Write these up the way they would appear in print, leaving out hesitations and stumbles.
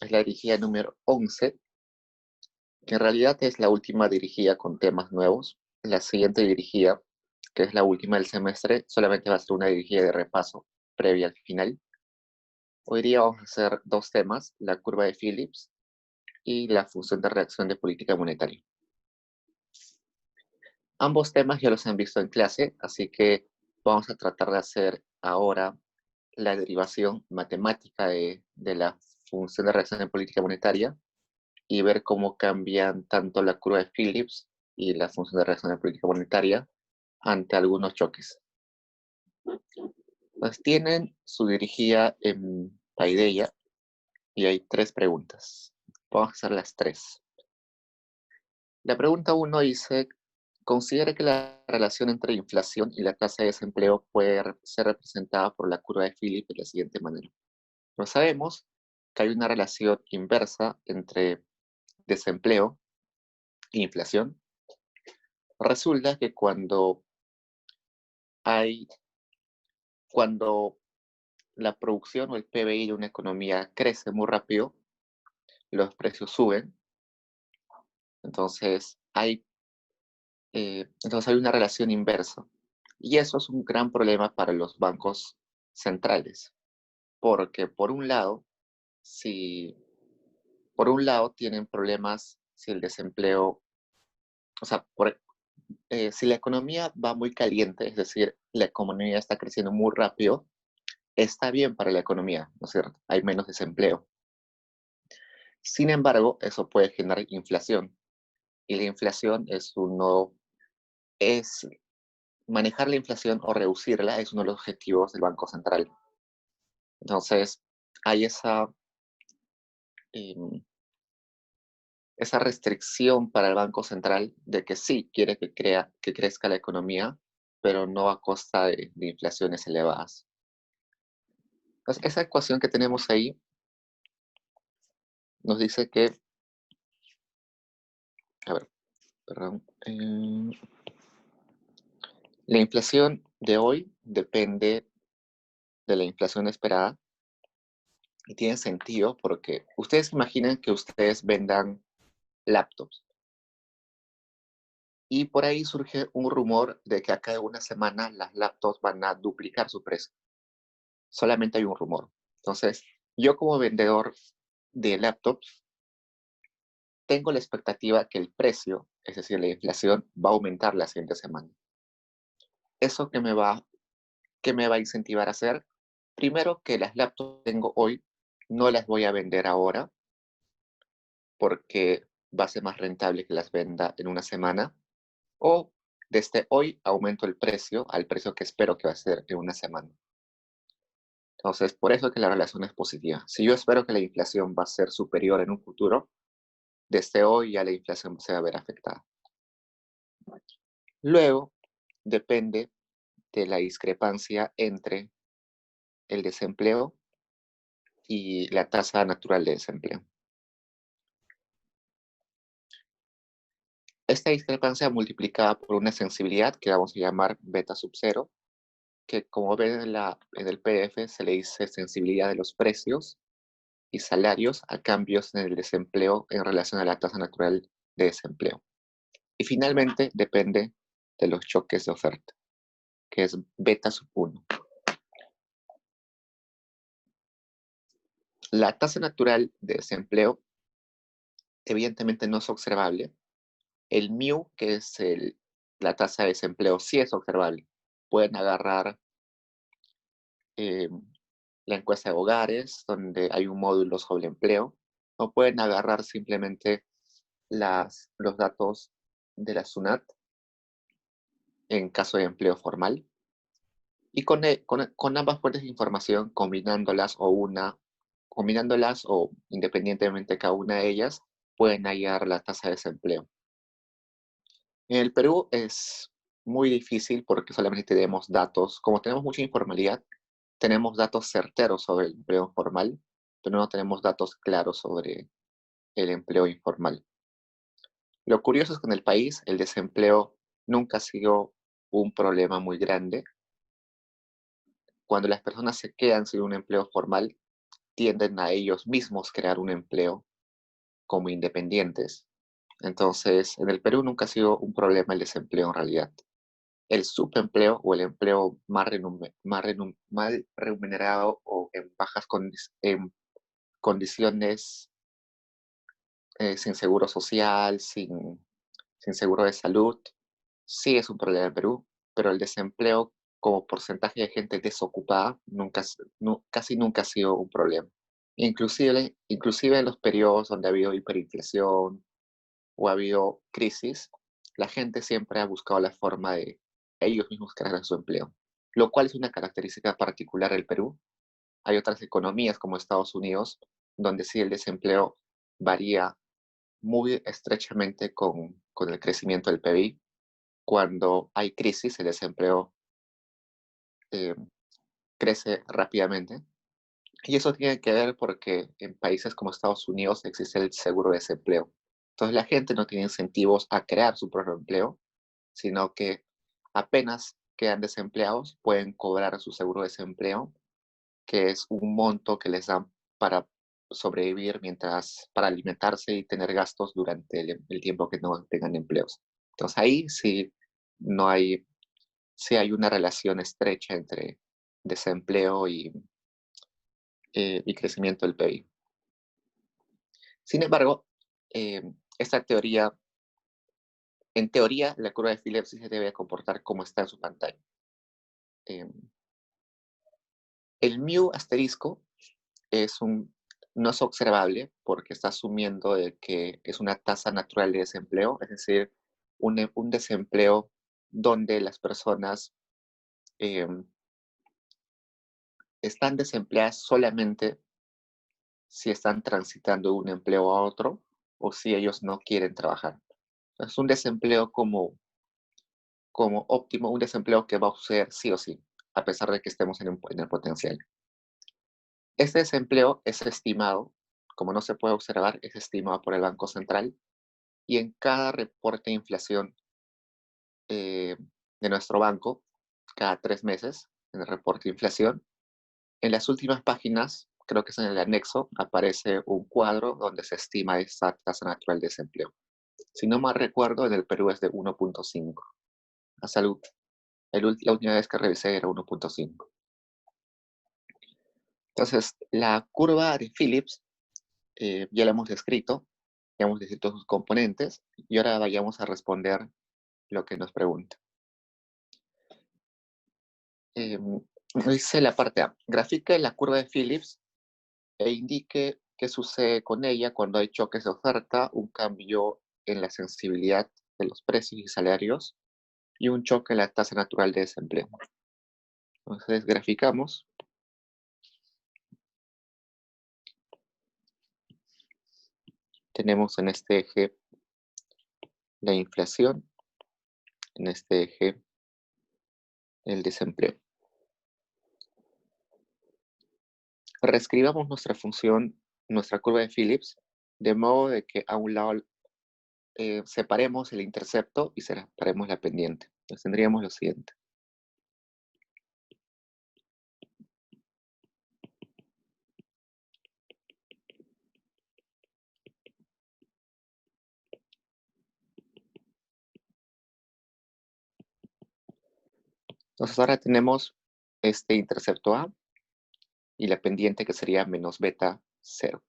Es la dirigida número 11, que en realidad es la última dirigida con temas nuevos. La siguiente dirigida, que es la última del semestre, solamente va a ser una dirigida de repaso previa al final. Hoy día vamos a hacer dos temas, la curva de Phillips y la función de reacción de política monetaria. Ambos temas ya los han visto en clase, así que vamos a tratar de hacer ahora la derivación matemática de la función de reacción de política monetaria y ver cómo cambian tanto la curva de Phillips y la función de reacción de política monetaria ante algunos choques. Pues tienen su dirigida en Paideia y hay tres preguntas. Vamos a hacer las tres. La pregunta 1 dice, considera que la relación entre inflación y la tasa de desempleo puede ser representada por la curva de Phillips de la siguiente manera. No sabemos que hay una relación inversa entre desempleo e inflación. Resulta que cuando la producción o el PBI de una economía crece muy rápido, los precios suben. Entonces hay una relación inversa. Y eso es un gran problema para los bancos centrales, porque si, por un lado tienen problemas si el desempleo, o sea, si la economía va muy caliente, es decir, la economía está creciendo muy rápido, está bien para la economía, ¿no es cierto? Hay menos desempleo. Sin embargo, eso puede generar inflación. Y la inflación es manejar la inflación o reducirla es uno de los objetivos del Banco Central. Entonces, hay em, esa restricción para el Banco Central de que sí quiere que crezca la economía, pero no a costa de inflaciones elevadas. Entonces, esa ecuación que tenemos ahí nos dice que, a ver, perdón, la inflación de hoy depende de la inflación esperada y tiene sentido porque ustedes imaginan que ustedes vendan laptops y por ahí surge un rumor de que acá de una semana las laptops van a duplicar su precio. Solamente hay un rumor. Entonces, yo como vendedor de laptops tengo la expectativa que el precio, es decir, la inflación, va a aumentar la siguiente semana. ¿Eso qué me va a incentivar a hacer? Primero, que las laptops que tengo hoy no las voy a vender ahora porque va a ser más rentable que las venda en una semana. O desde hoy aumento el precio al precio que espero que va a ser en una semana. Entonces, por eso es que la relación es positiva. Si yo espero que la inflación va a ser superior en un futuro, desde hoy ya la inflación se va a ver afectada. Luego, depende de la discrepancia entre el desempleo y la tasa natural de desempleo. Esta discrepancia multiplicada por una sensibilidad que vamos a llamar beta sub cero, que como ven en el PDF se le dice sensibilidad de los precios y salarios a cambios en el desempleo en relación a la tasa natural de desempleo. Y finalmente depende de los choques de oferta, que es beta sub 1. La tasa natural de desempleo evidentemente no es observable. El mu, que es la tasa de desempleo, sí es observable. Pueden agarrar eh, la encuesta de hogares, donde hay un módulo sobre empleo, o pueden agarrar simplemente los datos de la SUNAT en caso de empleo formal. Y con ambas fuentes de información, combinándolas o independientemente cada una de ellas, pueden hallar la tasa de desempleo. En el Perú es muy difícil porque solamente tenemos datos, como tenemos mucha informalidad, tenemos datos certeros sobre el empleo formal, pero no tenemos datos claros sobre el empleo informal. Lo curioso es que en el país el desempleo nunca ha sido un problema muy grande. Cuando las personas se quedan sin un empleo formal, tienden a ellos mismos crear un empleo como independientes. Entonces, en el Perú nunca ha sido un problema el desempleo en realidad. El subempleo o el empleo mal remunerado o en en condiciones sin seguro social, sin seguro de salud, sí es un problema en Perú, pero el desempleo como porcentaje de gente desocupada casi nunca ha sido un problema. Inclusive en los periodos donde ha habido hiperinflación o ha habido crisis, la gente siempre ha buscado la forma de ellos mismos crear su empleo, lo cual es una característica particular del Perú. Hay otras economías como Estados Unidos, donde sí el desempleo varía muy estrechamente con el crecimiento del PIB. Cuando hay crisis, el desempleo eh, crece rápidamente. Y eso tiene que ver porque en países como Estados Unidos existe el seguro de desempleo. Entonces la gente no tiene incentivos a crear su propio empleo, sino que apenas quedan desempleados, pueden cobrar su seguro de desempleo, que es un monto que les dan para sobrevivir para alimentarse y tener gastos durante el tiempo que no tengan empleos. Entonces ahí no hay, sí hay una relación estrecha entre desempleo y crecimiento del PIB. Sin embargo, eh, esta teoría, en teoría, la curva de Phillips sí se debe comportar como está en su pantalla. Eh, el mu asterisco es no es observable porque está asumiendo de que es una tasa natural de desempleo, es decir, un desempleo donde las personas em, están desempleadas solamente si están transitando de un empleo a otro o si ellos no quieren trabajar. Es un desempleo como óptimo, un desempleo que va a suceder sí o sí, a pesar de que estemos en el potencial. Este desempleo es estimado, como no se puede observar, es estimado por el Banco Central y en cada reporte de inflación eh, de nuestro banco, cada 3 meses, en el reporte de inflación, en las últimas páginas, creo que es en el anexo, aparece un cuadro donde se estima esa tasa natural de desempleo. Si no mal recuerdo, en el Perú es de 1.5. A salud. La última vez que revisé era 1.5. Entonces, la curva de Phillips ya la hemos descrito, ya hemos descrito sus componentes y ahora vayamos a responder lo que nos pregunta. Dice la parte A, grafique la curva de Phillips e indique qué sucede con ella cuando hay choques de oferta, un cambio en la sensibilidad de los precios y salarios y un choque en la tasa natural de desempleo. Entonces, graficamos. Tenemos en este eje la inflación, en este eje el desempleo. Reescribamos nuestra función, nuestra curva de Phillips, de modo de que a un lado separemos el intercepto y separemos la pendiente. Entonces tendríamos lo siguiente. Entonces ahora tenemos este intercepto A y la pendiente que sería menos beta 0.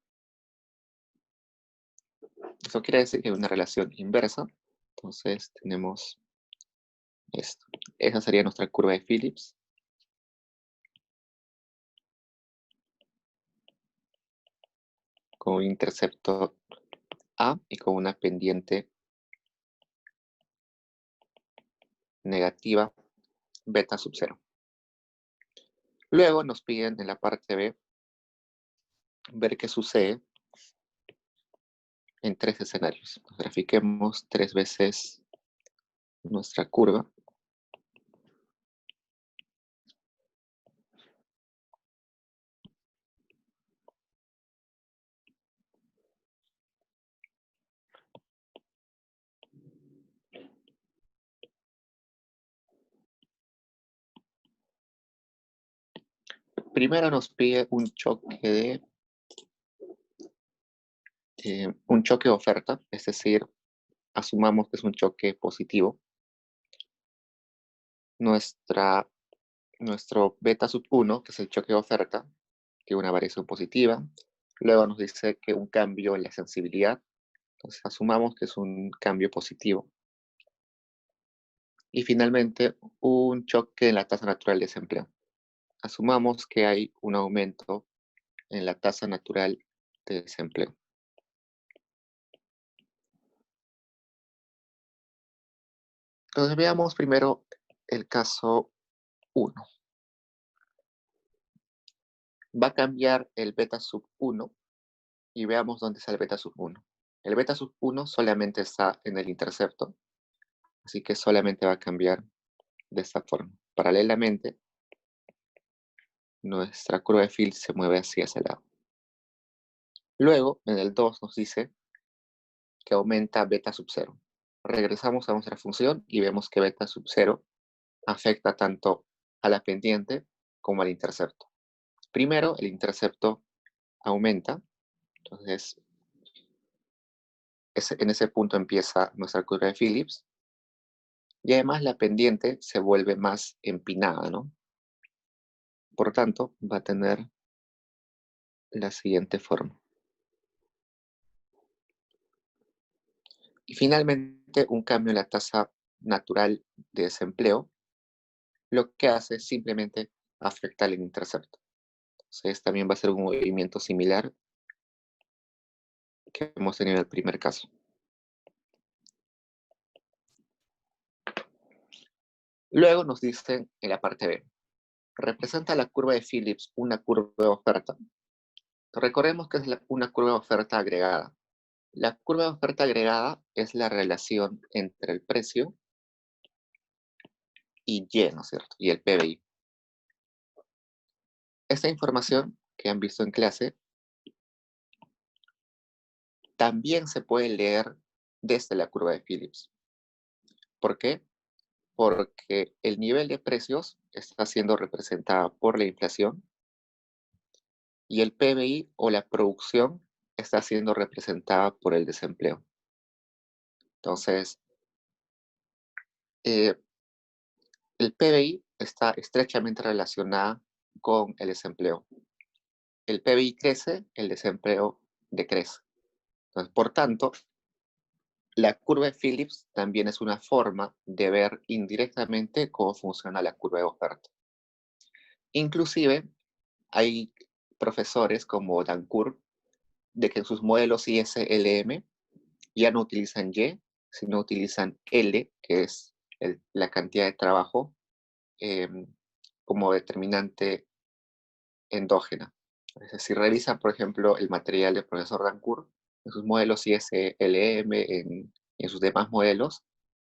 Eso quiere decir que hay una relación inversa. Entonces tenemos esto. Esa sería nuestra curva de Phillips. Con un intercepto A y con una pendiente negativa beta sub 0. Luego nos piden en la parte B ver qué sucede en 3 escenarios. Grafiquemos 3 veces nuestra curva. Primero nos pide un choque de un choque de oferta, es decir, asumamos que es un choque positivo. Nuestra, nuestro beta sub 1, que es el choque de oferta, tiene una variación positiva. Luego nos dice que un cambio en la sensibilidad. Entonces asumamos que es un cambio positivo. Y finalmente, un choque en la tasa natural de desempleo. Asumamos que hay un aumento en la tasa natural de desempleo. Entonces veamos primero el caso 1. Va a cambiar el beta sub 1 y veamos dónde está el beta sub 1. El beta sub 1 solamente está en el intercepto, así que solamente va a cambiar de esta forma. Paralelamente, nuestra curva de Phillips se mueve hacia ese lado. Luego, en el 2 nos dice que aumenta beta sub 0. Regresamos a nuestra función y vemos que beta sub 0 afecta tanto a la pendiente como al intercepto. Primero, el intercepto aumenta, entonces en ese punto empieza nuestra curva de Phillips, y además la pendiente se vuelve más empinada, ¿no? Por tanto, va a tener la siguiente forma. Y finalmente, un cambio en la tasa natural de desempleo, lo que hace es simplemente afectar el intercepto. Entonces, también va a ser un movimiento similar que hemos tenido en el primer caso. Luego nos dicen en la parte B, ¿representa la curva de Phillips una curva de oferta? Recordemos que es una curva de oferta agregada. La curva de oferta agregada es la relación entre el precio y Y, ¿no es cierto? Y el PBI. Esta información que han visto en clase también se puede leer desde la curva de Phillips. ¿Por qué? Porque el nivel de precios está siendo representado por la inflación y el PBI o la producción está siendo representada por el desempleo. Entonces, eh, el PBI está estrechamente relacionado con el desempleo. El PBI crece, el desempleo decrece. Entonces, por tanto, la curva de Phillips también es una forma de ver indirectamente cómo funciona la curva de oferta. Inclusive, hay profesores como Dancourt de que en sus modelos ISLM ya no utilizan Y, sino utilizan L, que es la cantidad de trabajo eh, como determinante endógena. Es decir, revisa, por ejemplo, el material del profesor Dancourt en sus modelos ISLM, en sus demás modelos,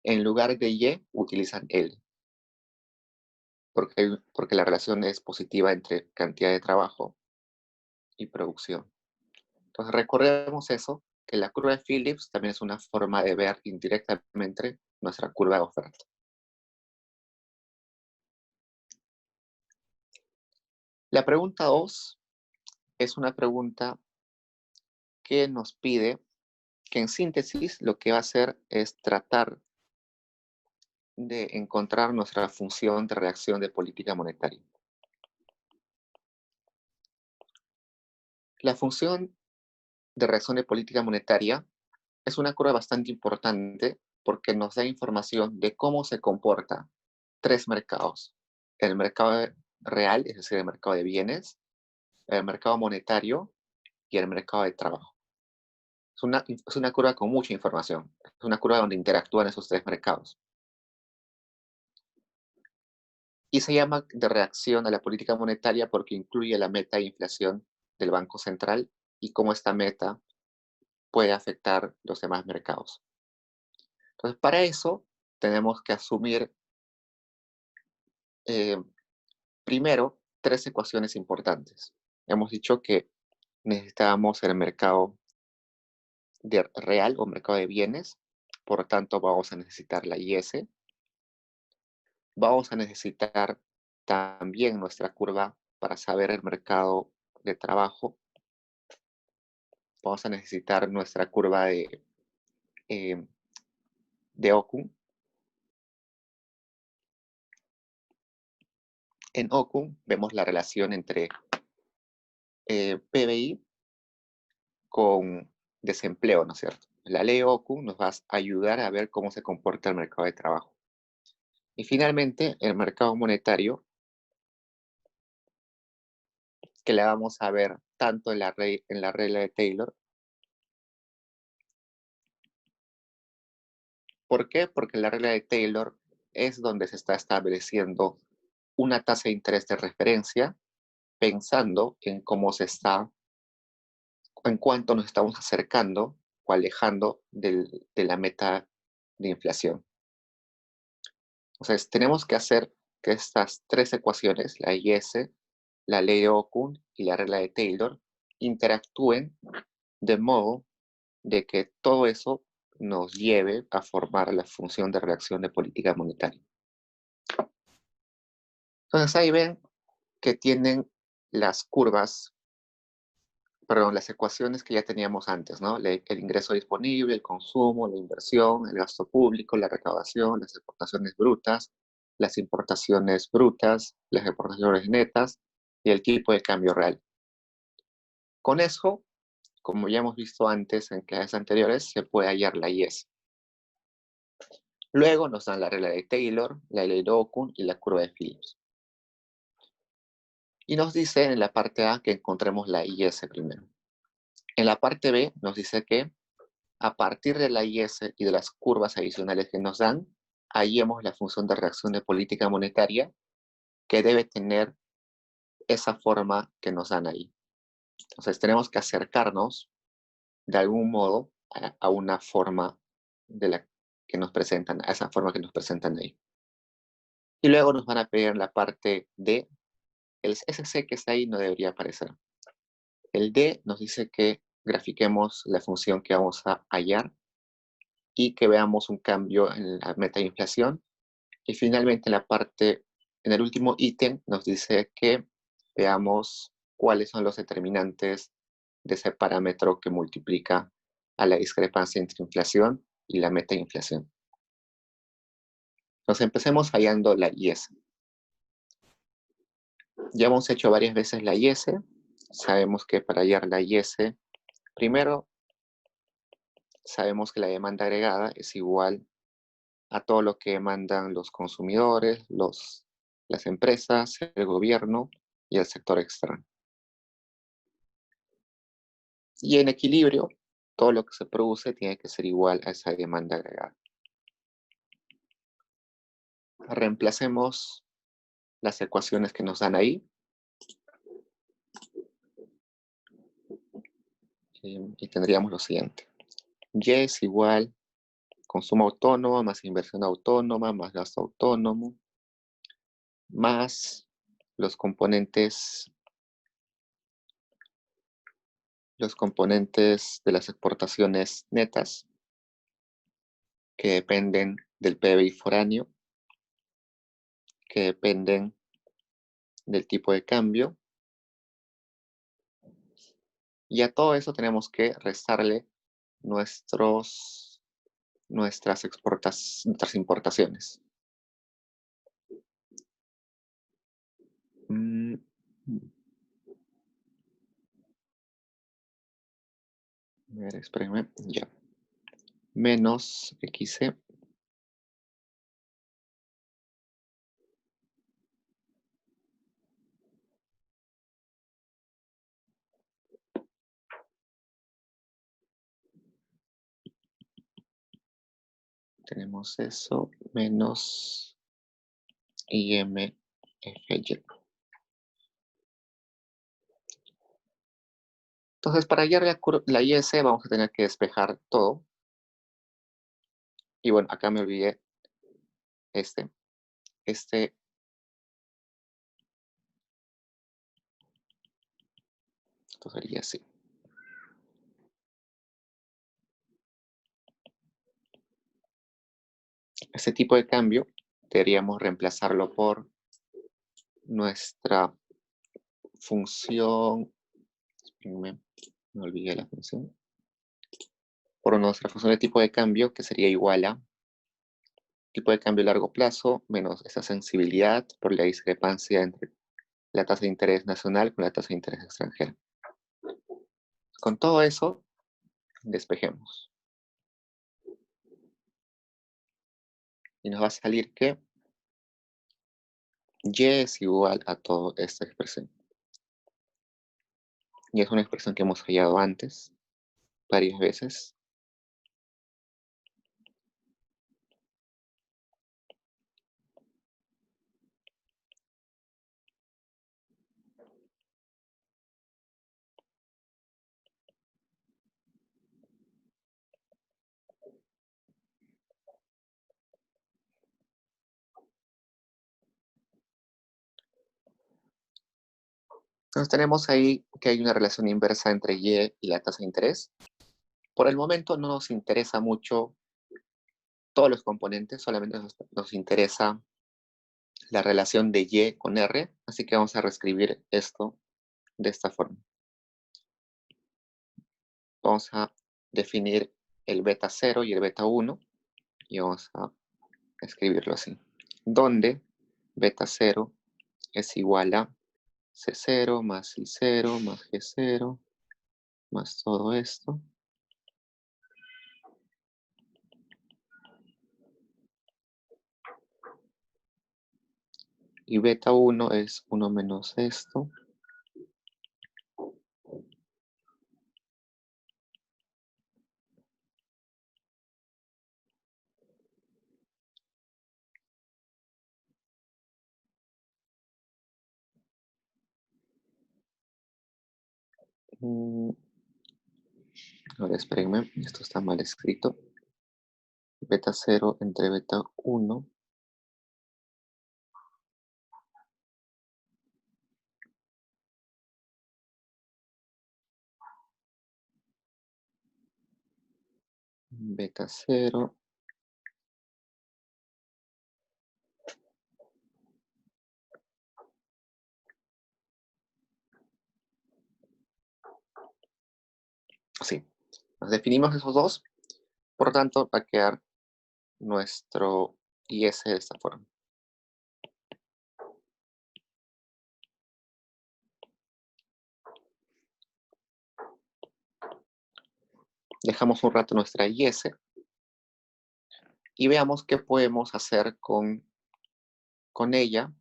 en lugar de Y utilizan L, porque la relación es positiva entre cantidad de trabajo y producción. Entonces recordemos eso, que la curva de Phillips también es una forma de ver indirectamente nuestra curva de oferta. La pregunta 2 es una pregunta que nos pide que en síntesis lo que va a hacer es tratar de encontrar nuestra función de reacción de política monetaria. La función de reacción de política monetaria es una curva bastante importante porque nos da información de cómo se comporta tres mercados. El mercado real, es decir, el mercado de bienes, el mercado monetario y el mercado de trabajo. Es una curva con mucha información. Es una curva donde interactúan esos tres mercados. Y se llama de reacción a la política monetaria porque incluye la meta de inflación del Banco Central y cómo esta meta puede afectar los demás mercados. Entonces, para eso tenemos que asumir eh, primero tres ecuaciones importantes. Hemos dicho que necesitábamos el mercado real o mercado de bienes, por lo tanto vamos a necesitar la IS, vamos a necesitar también nuestra curva para saber el mercado de trabajo vamos a necesitar nuestra curva de Okun. En Okun vemos la relación entre PBI con desempleo, ¿no es cierto? La ley Okun nos va a ayudar a ver cómo se comporta el mercado de trabajo. Y finalmente, el mercado monetario, que la vamos a ver tanto en la regla de Taylor. ¿Por qué? Porque la regla de Taylor es donde se está estableciendo una tasa de interés de referencia pensando en cómo se está, en cuánto nos estamos acercando o alejando de la meta de inflación. Entonces, tenemos que hacer que estas tres ecuaciones, la IS, la ley de Okun y la regla de Taylor, interactúen de modo de que todo eso nos lleve a formar la función de reacción de política monetaria. Entonces, ahí ven que tienen las curvas, perdón, las ecuaciones que ya teníamos antes, ¿no? El ingreso disponible, el consumo, la inversión, el gasto público, la recaudación, las exportaciones brutas, las importaciones brutas, las exportaciones netas y el tipo de cambio real. Con eso, como ya hemos visto antes en clases anteriores, se puede hallar la IS. Luego nos dan la regla de Taylor, la ley de Okun y la curva de Phillips. Y nos dice en la parte A que encontremos la IS primero. En la parte B nos dice que a partir de la IS y de las curvas adicionales que nos dan, hallemos la función de reacción de política monetaria que debe tener esa forma que nos dan ahí. Entonces tenemos que acercarnos de algún modo a una forma de la que nos presentan, a esa forma que nos presentan ahí. Y luego nos van a pedir en la parte D, el SC que está ahí no debería aparecer. El D nos dice que grafiquemos la función que vamos a hallar y que veamos un cambio en la meta de inflación. Y finalmente en el último ítem nos dice que veamos cuáles son los determinantes de ese parámetro que multiplica a la discrepancia entre inflación y la meta de inflación. Entonces empecemos hallando la IS. Ya hemos hecho varias veces la IS. Sabemos que para hallar la IS, primero sabemos que la demanda agregada es igual a todo lo que demandan los consumidores, las empresas, el gobierno y el sector externo. Y en equilibrio, todo lo que se produce tiene que ser igual a esa demanda agregada. Reemplacemos las ecuaciones que nos dan ahí. Y tendríamos lo siguiente. Y es igual consumo autónomo más inversión autónoma más gasto autónomo más los componentes de las exportaciones netas que dependen del PBI foráneo, que dependen del tipo de cambio. Y a todo eso tenemos que restarle nuestras importaciones. A ver, espérenme, ya. Menos XC. Tenemos eso, menos IMFY. Entonces, para hallar la IS vamos a tener que despejar todo. Y bueno, acá me olvidé este esto sería así. Este tipo de cambio deberíamos reemplazarlo por nuestra función, Me olvidé la función. Por nuestra función de tipo de cambio, que sería igual a tipo de cambio a largo plazo menos esa sensibilidad por la discrepancia entre la tasa de interés nacional con la tasa de interés extranjera. Con todo eso, despejemos. Y nos va a salir que y es igual a toda esta expresión. Y es una expresión que hemos hallado antes, varias veces. Entonces tenemos ahí que hay una relación inversa entre y la tasa de interés. Por el momento no nos interesa mucho todos los componentes, solamente nos interesa la relación de y con r, así que vamos a reescribir esto de esta forma. Vamos a definir el beta 0 y el beta 1 y vamos a escribirlo así. Donde beta 0 es igual a C0 más I0 más G0 más todo esto. Y beta 1 es 1 menos esto. Ahora espérenme, esto está mal escrito. Beta 0 entre beta 1. Beta 0. Sí, nos definimos esos dos. Por lo tanto, va a quedar nuestro IS de esta forma. Dejamos un rato nuestra IS y veamos qué podemos hacer con ella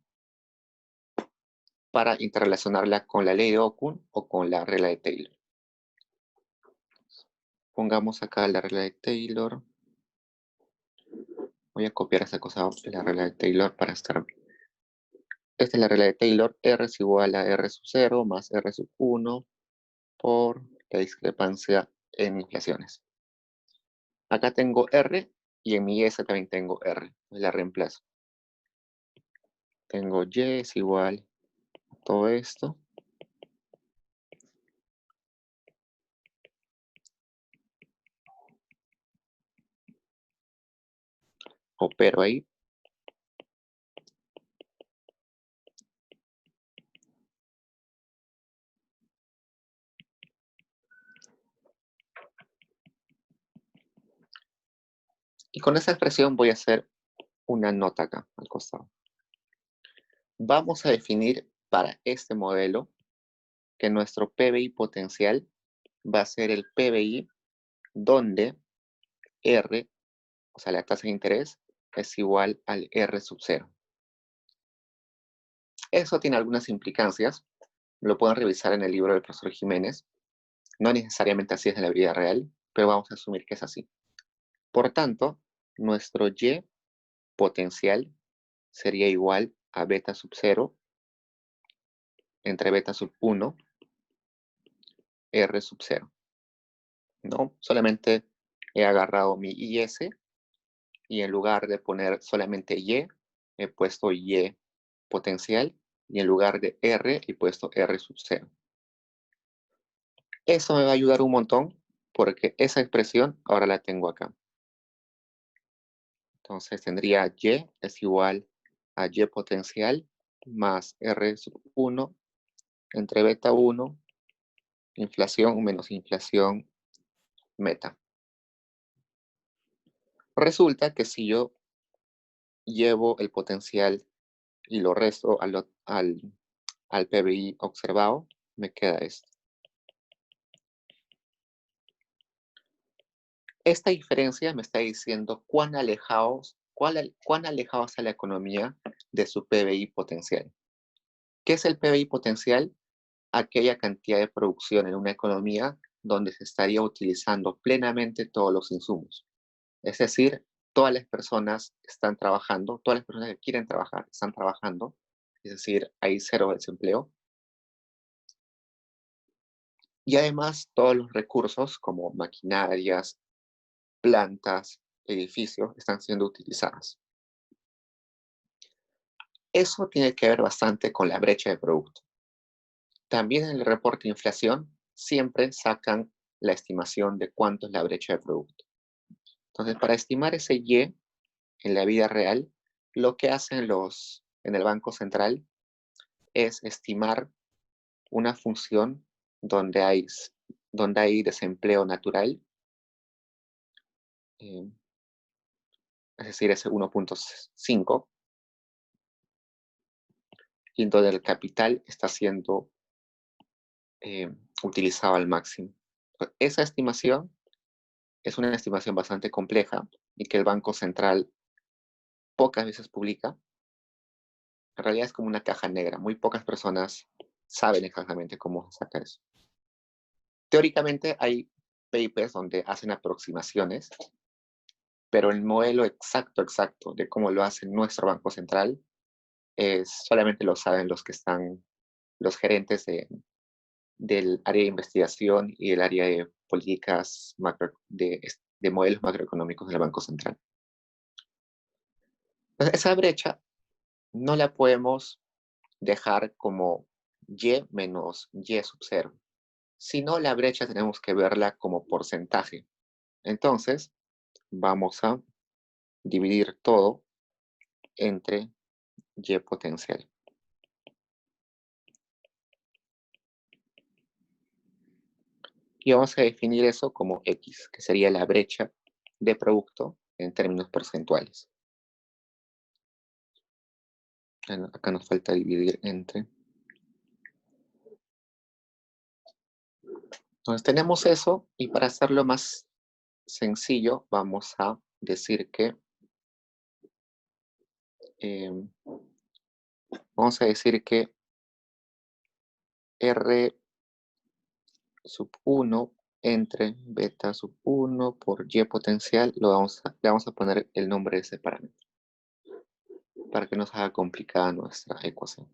para interrelacionarla con la ley de Okun o con la regla de Taylor. Pongamos acá la regla de Taylor. Voy a copiar esa cosa, la regla de Taylor, para estar. Esta es la regla de Taylor. R es igual a R sub 0 más R sub 1 por la discrepancia en inflaciones. Acá tengo R y en mi S también tengo R. La reemplazo. Tengo Y es igual a todo esto. Opero ahí. Y con esa expresión voy a hacer una nota acá al costado. Vamos a definir para este modelo que nuestro PBI potencial va a ser el PBI donde R, o sea, la tasa de interés, es igual al R sub 0. Eso tiene algunas implicancias. Lo pueden revisar en el libro del profesor Jiménez. No necesariamente así es en la vida real, pero vamos a asumir que es así. Por tanto, nuestro Y potencial sería igual a beta sub 0 entre beta sub 1, R sub 0. ¿No? Solamente he agarrado mi IS y en lugar de poner solamente Y, he puesto Y potencial y en lugar de R he puesto R sub 0. Eso me va a ayudar un montón porque esa expresión ahora la tengo acá. Entonces tendría Y es igual a Y potencial más R sub 1 entre beta 1 inflación menos inflación meta. Resulta que si yo llevo el potencial y lo resto al PBI observado, me queda esto. Esta diferencia me está diciendo cuán alejados está la economía de su PBI potencial. ¿Qué es el PBI potencial? Aquella cantidad de producción en una economía donde se estaría utilizando plenamente todos los insumos. Es decir, todas las personas están trabajando, todas las personas que quieren trabajar están trabajando, es decir, hay cero desempleo. Y además todos los recursos como maquinarias, plantas, edificios están siendo utilizadas. Eso tiene que ver bastante con la brecha de producto. También en el reporte de inflación siempre sacan la estimación de cuánto es la brecha de producto. Entonces, para estimar ese Y en la vida real, lo que hacen en el Banco Central es estimar una función donde hay desempleo natural, eh, es decir, ese 1.5, y donde el capital está siendo utilizado al máximo. Esa estimación es una estimación bastante compleja y que el Banco Central pocas veces publica. En realidad es como una caja negra. Muy pocas personas saben exactamente cómo sacar eso. Teóricamente hay papers donde hacen aproximaciones, pero el modelo exacto de cómo lo hace nuestro Banco Central solamente lo saben los gerentes del área de investigación y el área de políticas de modelos macroeconómicos del Banco Central. Entonces, esa brecha no la podemos dejar como Y menos Y sub 0, sino la brecha tenemos que verla como porcentaje. Entonces, vamos a dividir todo entre Y potencial. Y vamos a definir eso como X, que sería la brecha de producto en términos porcentuales. Acá nos falta dividir entre. Entonces tenemos eso, y para hacerlo más sencillo, vamos a decir que vamos a decir que R sub 1 entre beta sub 1 por Y potencial, le vamos a poner el nombre de ese parámetro, para que no se haga complicada nuestra ecuación.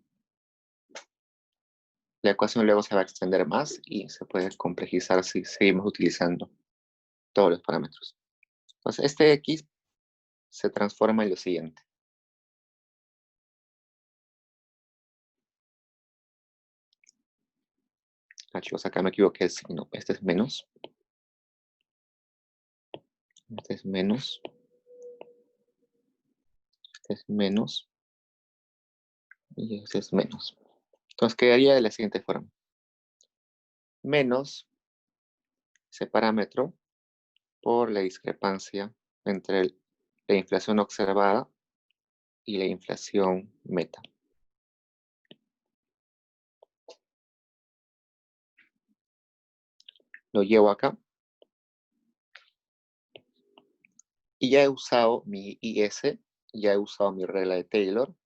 La ecuación luego se va a extender más y se puede complejizar si seguimos utilizando todos los parámetros. Entonces, este X se transforma en lo siguiente. Chicos, acá me equivoqué el signo. Este es menos. Este es menos. Este es menos. Y este es menos. Entonces quedaría de la siguiente forma. Menos ese parámetro por la discrepancia entre la inflación observada y la inflación meta. Lo llevo acá. Y ya he usado mi IS, ya he usado mi regla de Taylor,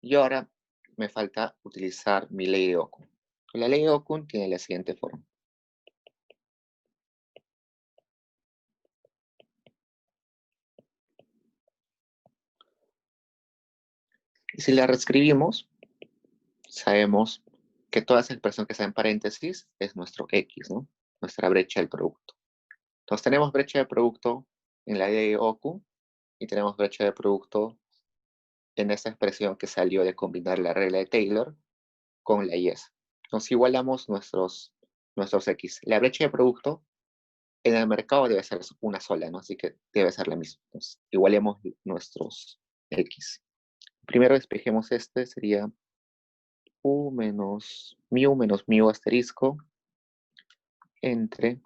y ahora me falta utilizar mi ley de Okun. La ley de Okun tiene la siguiente forma. Y si la reescribimos, sabemos que toda esa expresión que está en paréntesis es nuestro X, ¿no? Nuestra brecha del producto. Entonces tenemos brecha de producto en la ley de Okun y tenemos brecha de producto en esta expresión que salió de combinar la regla de Taylor con la IS. Entonces igualamos nuestros X. La brecha de producto en el mercado debe ser una sola, ¿no? Así que debe ser la misma. Entonces, igualemos nuestros X. Primero despejemos este, sería U menos mu asterisco entre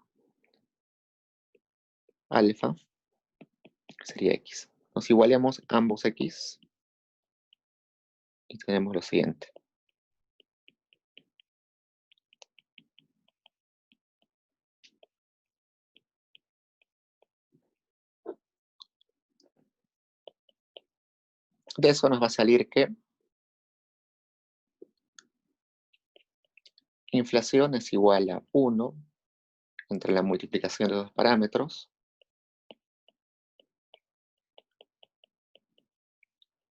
alfa, sería x. Nos igualamos ambos x y tenemos lo siguiente. De eso nos va a salir que inflación es igual a 1 entre la multiplicación de los parámetros.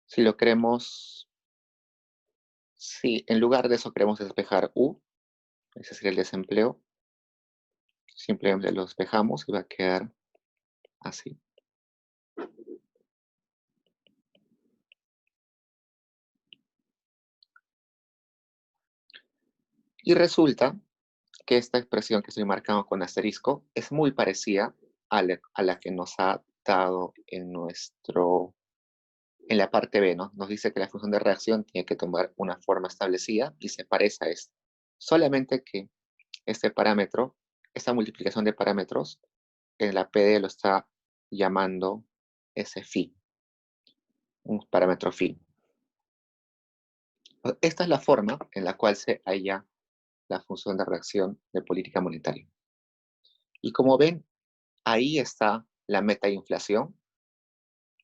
Si lo queremos, si en lugar de eso queremos despejar u, ese sería el desempleo, simplemente lo despejamos y va a quedar así. Y resulta que esta expresión que estoy marcando con asterisco es muy parecida a la que nos ha dado en la parte B, ¿no? Nos dice que la función de reacción tiene que tomar una forma establecida y se parece a esta. Solamente que este parámetro, esta multiplicación de parámetros, en la PD lo está llamando ese phi, un parámetro phi. Esta es la forma en la cual se halla la función de reacción de política monetaria. Y como ven, ahí está la metainflación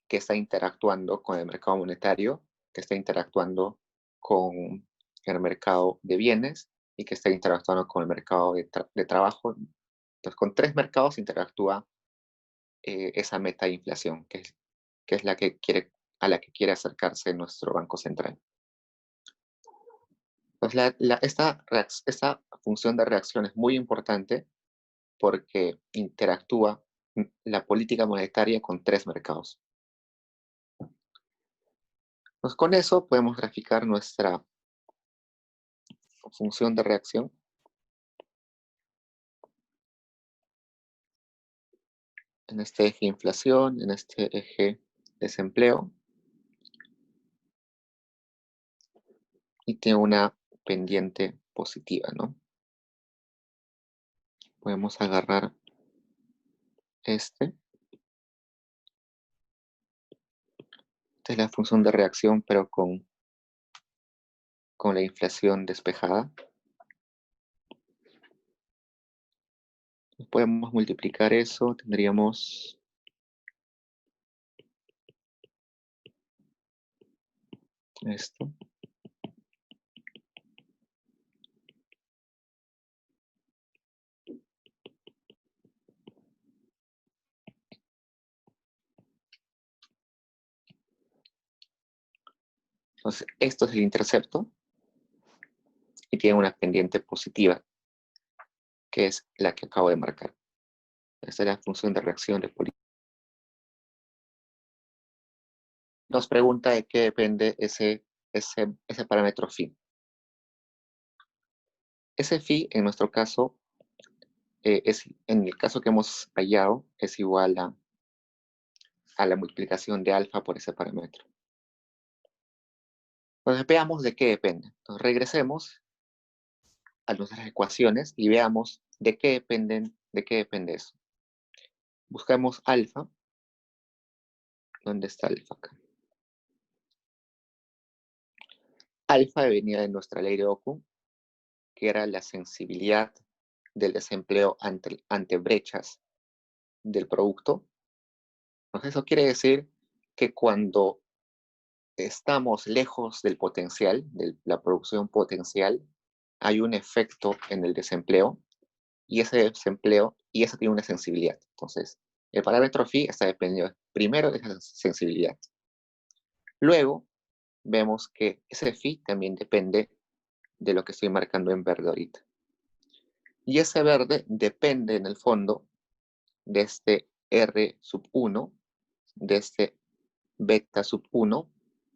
que está interactuando con el mercado monetario, que está interactuando con el mercado de bienes y que está interactuando con el mercado de trabajo. Entonces, con tres mercados interactúa esa metainflación, que es a la que quiere acercarse nuestro Banco Central. Pues esta función de reacción es muy importante porque interactúa la política monetaria con tres mercados. Pues con eso podemos graficar nuestra función de reacción. En este eje inflación, en este eje desempleo. Y tiene una pendiente positiva, ¿no? Podemos agarrar este. Esta es la función de reacción, pero con la inflación despejada. Podemos multiplicar eso, tendríamos esto. Entonces, esto es el intercepto y tiene una pendiente positiva, que es la que acabo de marcar. Esta es la función de reacción de política. Nos pregunta de qué depende ese parámetro phi. Ese phi, en nuestro caso, en el caso que hemos hallado, es igual a la multiplicación de alfa por ese parámetro. Entonces veamos de qué depende. Entonces regresemos a nuestras ecuaciones y veamos de qué depende eso. Buscamos alfa. ¿Dónde está alfa acá? Alfa venía de nuestra ley de Okum, que era la sensibilidad del desempleo ante brechas del producto. Entonces eso quiere decir que cuando estamos lejos del potencial, de la producción potencial, hay un efecto en el desempleo y eso tiene una sensibilidad. Entonces, el parámetro phi está dependiendo primero de esa sensibilidad. Luego, vemos que ese phi también depende de lo que estoy marcando en verde ahorita. Y ese verde depende en el fondo de este R sub 1, de este beta sub 1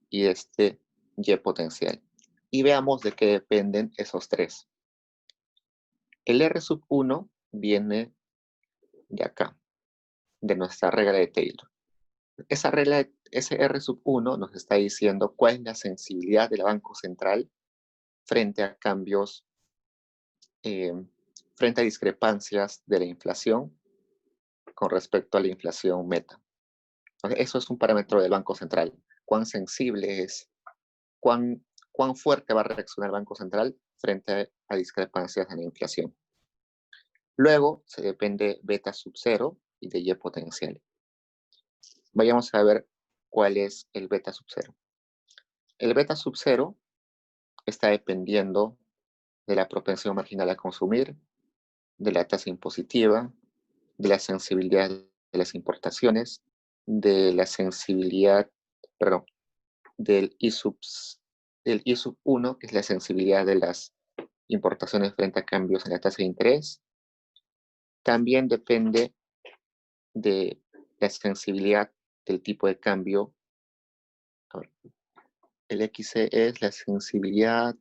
y de este Y potencial. Y veamos de qué dependen esos tres. El R sub 1 viene de acá, de nuestra regla de Taylor. Ese R sub 1 nos está diciendo cuál es la sensibilidad del Banco Central frente a cambios frente a discrepancias de la inflación con respecto a la inflación meta. Entonces, eso es un parámetro del Banco Central. Cuán sensible es, cuán fuerte va a reaccionar el Banco Central frente a discrepancias en la inflación. Luego se depende beta sub 0 y de Y potencial. Vayamos a ver cuál es el beta sub 0. El beta sub 0 está dependiendo de la propensión marginal a consumir, de la tasa impositiva, de la sensibilidad de las importaciones, de la sensibilidad, perdón, del I sub 1, que es la sensibilidad de las importaciones frente a cambios en la tasa de interés. También depende de la sensibilidad del tipo de cambio. A ver, el XC es la sensibilidad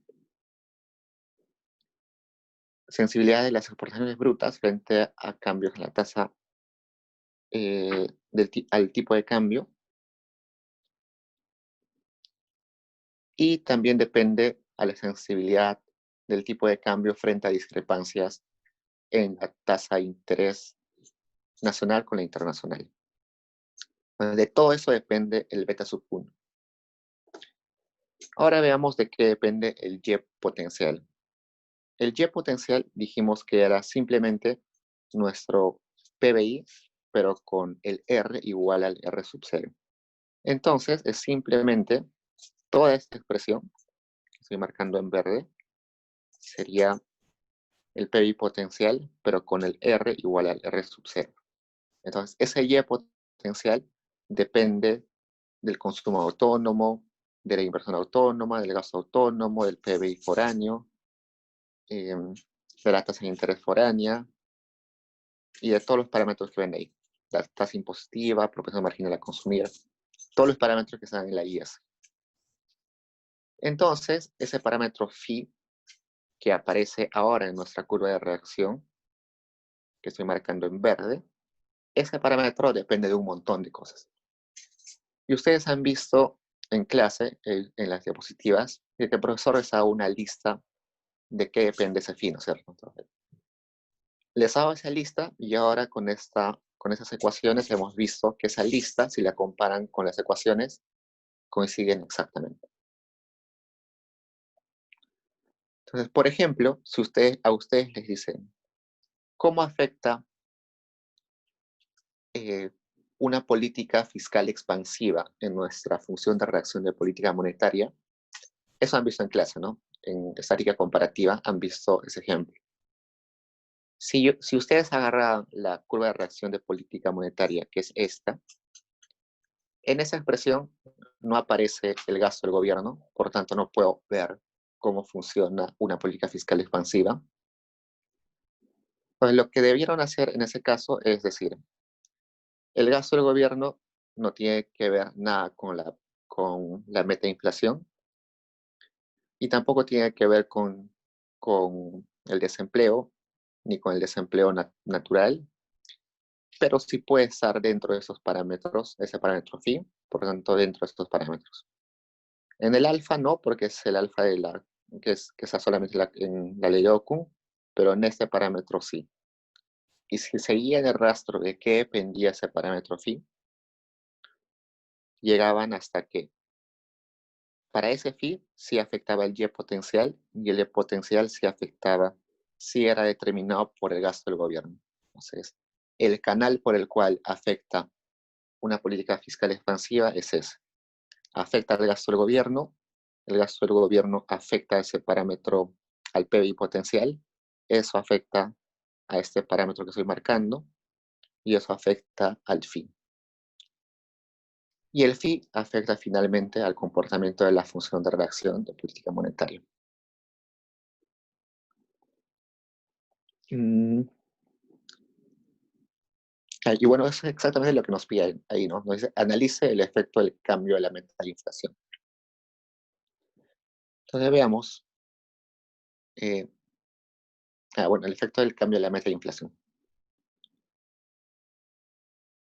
de las exportaciones brutas frente a cambios en la tasa al tipo de cambio. Y también depende a la sensibilidad del tipo de cambio frente a discrepancias en la tasa de interés nacional con la internacional. De todo eso depende el beta sub 1. Ahora veamos de qué depende el Y potencial. El Y potencial dijimos que era simplemente nuestro PBI, pero con el R igual al R sub 0. Entonces es simplemente toda esta expresión, que estoy marcando en verde, sería el PBI potencial, pero con el R igual al R sub 0. Entonces, ese Y potencial depende del consumo autónomo, de la inversión autónoma, del gasto autónomo, del PBI foráneo, de la tasa de interés foránea y de todos los parámetros que ven ahí. La tasa impositiva, propensión marginal a consumir, todos los parámetros que están en la IS. Entonces, ese parámetro phi que aparece ahora en nuestra curva de reacción, que estoy marcando en verde, ese parámetro depende de un montón de cosas. Y ustedes han visto en clase, en las diapositivas, que el profesor les da una lista de qué depende ese phi, ¿no es cierto? Entonces, les hago esa lista y ahora con esas ecuaciones hemos visto que esa lista, si la comparan con las ecuaciones, coinciden exactamente. Entonces, por ejemplo, si a ustedes les dicen, ¿cómo afecta una política fiscal expansiva en nuestra función de reacción de política monetaria? Eso han visto en clase, ¿no? En estática comparativa han visto ese ejemplo. Si ustedes agarran la curva de reacción de política monetaria, que es esta, en esa expresión no aparece el gasto del gobierno, por tanto no puedo ver cómo funciona una política fiscal expansiva. Pues lo que debieron hacer en ese caso es decir, el gasto del gobierno no tiene que ver nada con la meta de inflación y tampoco tiene que ver con el desempleo, ni con el desempleo natural, pero sí puede estar dentro de esos parámetros, ese parámetro phi, por lo tanto dentro de estos parámetros. En el alfa no, porque es el alfa que está solamente en la ley de Okun, pero en este parámetro sí. Y si seguían el rastro de qué dependía ese parámetro phi, llegaban hasta que para ese phi sí afectaba el Y potencial y el Y potencial sí era determinado por el gasto del gobierno. Entonces, el canal por el cual afecta una política fiscal expansiva es ese. Afecta al gasto del gobierno, el gasto del gobierno afecta a ese parámetro, al PBI potencial, eso afecta a este parámetro que estoy marcando y eso afecta al phi. Y el phi afecta finalmente al comportamiento de la función de reacción de política monetaria. Y bueno, eso es exactamente lo que nos pide ahí, ¿no? Nos dice, analice el efecto del cambio de la meta de inflación. Entonces veamos, bueno, el efecto del cambio de la meta de inflación.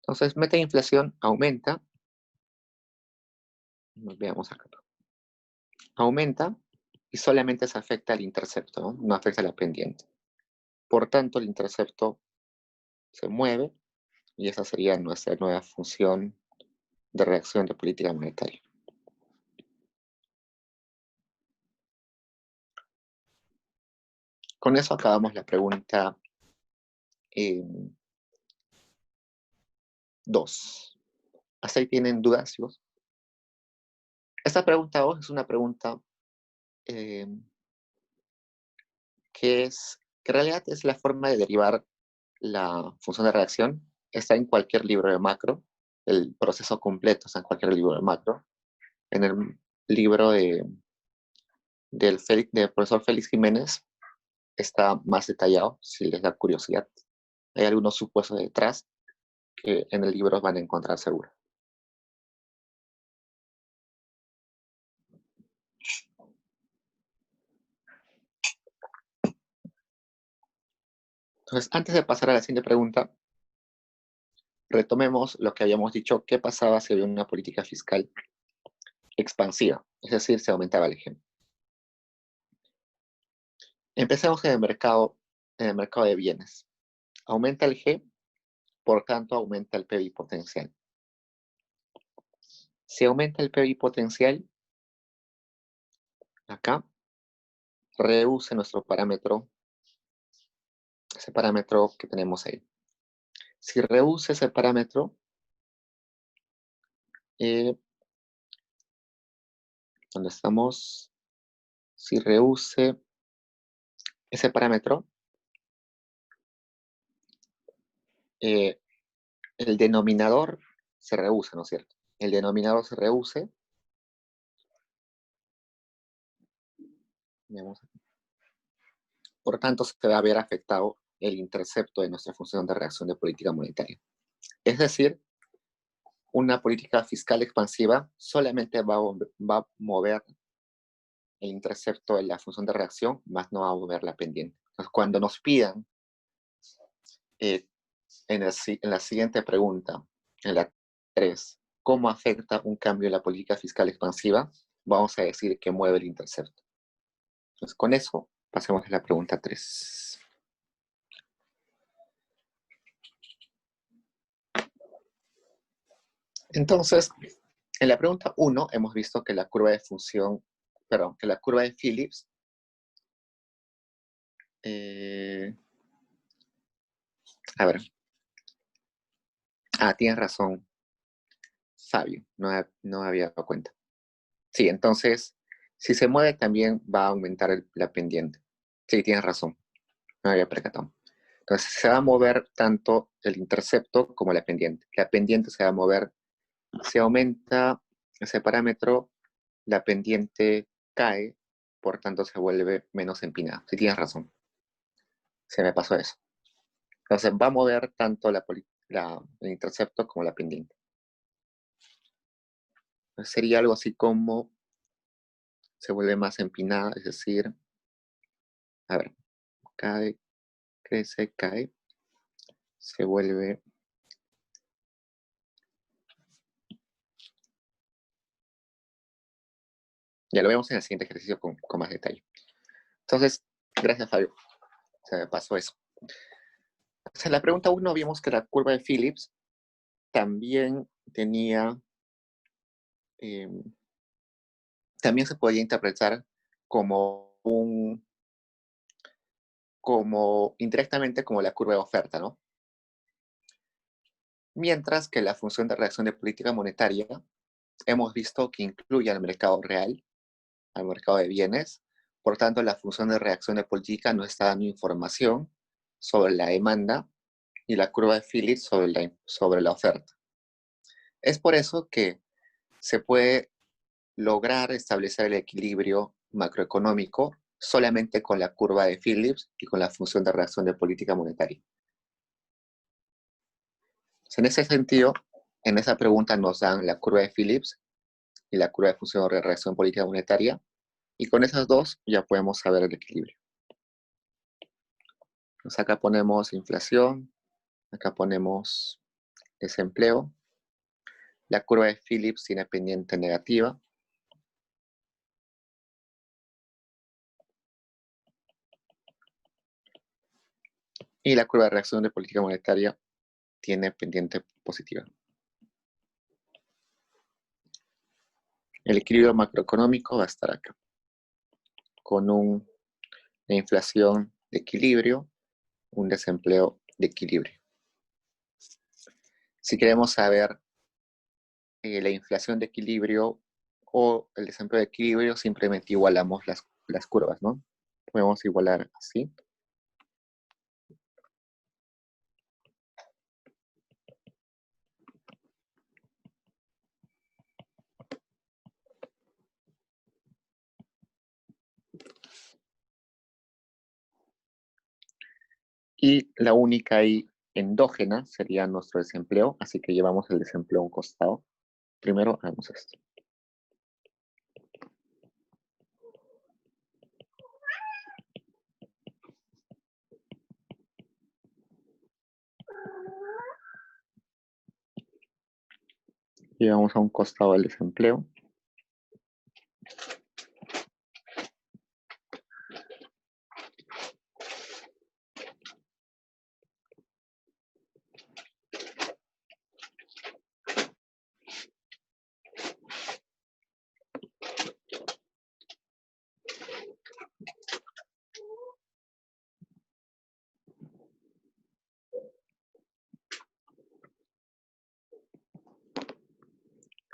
Entonces, meta de inflación aumenta, veamos acá, aumenta y solamente se afecta al intercepto, ¿no? No afecta a la pendiente. Por tanto, el intercepto se mueve y esa sería nuestra nueva función de reacción de política monetaria. Con eso acabamos la pregunta 2. ¿Hasta ahí tienen dudas, chicos? Esta pregunta 2 es una pregunta que en realidad es la forma de derivar la función de reacción. Está en cualquier libro de macro. El proceso completo está en cualquier libro de macro. En el libro del profesor Félix Jiménez está más detallado, si les da curiosidad. Hay algunos supuestos detrás que en el libro van a encontrar seguro. Entonces, antes de pasar a la siguiente pregunta, retomemos lo que habíamos dicho, qué pasaba si había una política fiscal expansiva, es decir, se aumentaba el ejemplo. Empecemos en el mercado de bienes. Aumenta el G, por tanto aumenta el PBI potencial. Si aumenta el PBI potencial, acá, reduce nuestro parámetro, ese parámetro que tenemos ahí. Si reduce ese parámetro, donde estamos, si reduce ese parámetro, el denominador se reduce, ¿no es cierto? El denominador se reduce. Por tanto, se va a ver afectado el intercepto de nuestra función de reacción de política monetaria. Es decir, una política fiscal expansiva solamente va a mover el intercepto de la función de reacción, más no va a mover la pendiente. Entonces, cuando nos pidan en la siguiente pregunta, en la 3, ¿cómo afecta un cambio en la política fiscal expansiva? Vamos a decir que mueve el intercepto. Entonces, con eso, pasemos a la pregunta 3. Entonces, en la pregunta 1 hemos visto que la curva de función, perdón, que la curva de Phillips a ver. Tienes razón, Fabio, no había dado cuenta. Sí, entonces, si se mueve también va a aumentar la pendiente. Sí, tienes razón, no había percatado. Entonces, se va a mover tanto el intercepto como la pendiente. La pendiente se va a mover, si aumenta ese parámetro, la pendiente cae, por tanto se vuelve menos empinada. Sí, tienes razón, se me pasó eso. Entonces, va a mover tanto el intercepto como la pendiente. Entonces, sería algo así como se vuelve más empinada, es decir, a ver, cae, crece, cae, se vuelve, ya lo vemos en el siguiente ejercicio con más detalle. Entonces, gracias Fabio, se me pasó eso. Entonces, en la pregunta 1 vimos que la curva de Phillips también tenía, también se podía interpretar como como indirectamente como la curva de oferta, ¿no? Mientras que la función de reacción de política monetaria hemos visto que incluye al mercado real, al mercado de bienes. Por tanto, la función de reacción de política no está dando información sobre la demanda y la curva de Phillips sobre la oferta. Es por eso que se puede lograr establecer el equilibrio macroeconómico solamente con la curva de Phillips y con la función de reacción de política monetaria. En ese sentido, en esa pregunta nos dan la curva de Phillips y la curva de función de reacción política monetaria, y con esas dos ya podemos saber el equilibrio. Entonces acá ponemos inflación, acá ponemos desempleo, la curva de Phillips tiene pendiente negativa, Y la curva de reacción de política monetaria tiene pendiente positiva. El equilibrio macroeconómico va a estar acá, con una inflación de equilibrio, un desempleo de equilibrio. Si queremos saber la inflación de equilibrio o el desempleo de equilibrio, simplemente igualamos las curvas, ¿no? Podemos igualar así. Y la única ahí endógena sería nuestro desempleo, así que llevamos el desempleo a un costado. Primero hagamos esto. Llevamos a un costado el desempleo.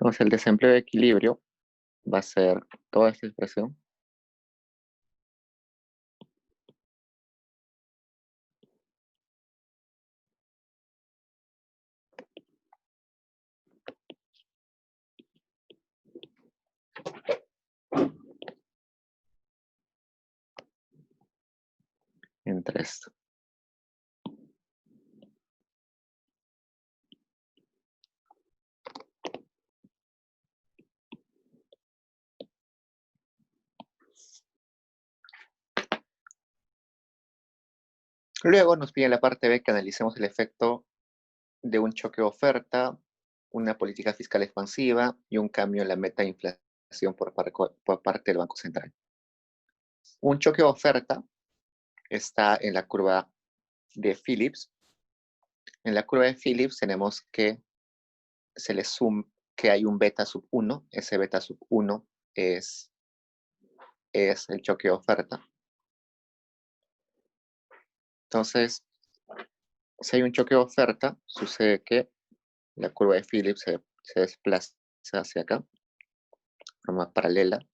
Entonces el desempleo de equilibrio va a ser toda esta expresión entre esto. Luego nos pide en la parte B que analicemos el efecto de un choque de oferta, una política fiscal expansiva y un cambio en la meta de inflación por parte del Banco Central. Un choque de oferta está en la curva de Phillips. En la curva de Phillips tenemos que se le suma que hay un beta sub 1. Ese beta sub 1 es el choque de oferta. Entonces, si hay un choque de oferta, sucede que la curva de Phillips se desplaza hacia acá, de forma paralela,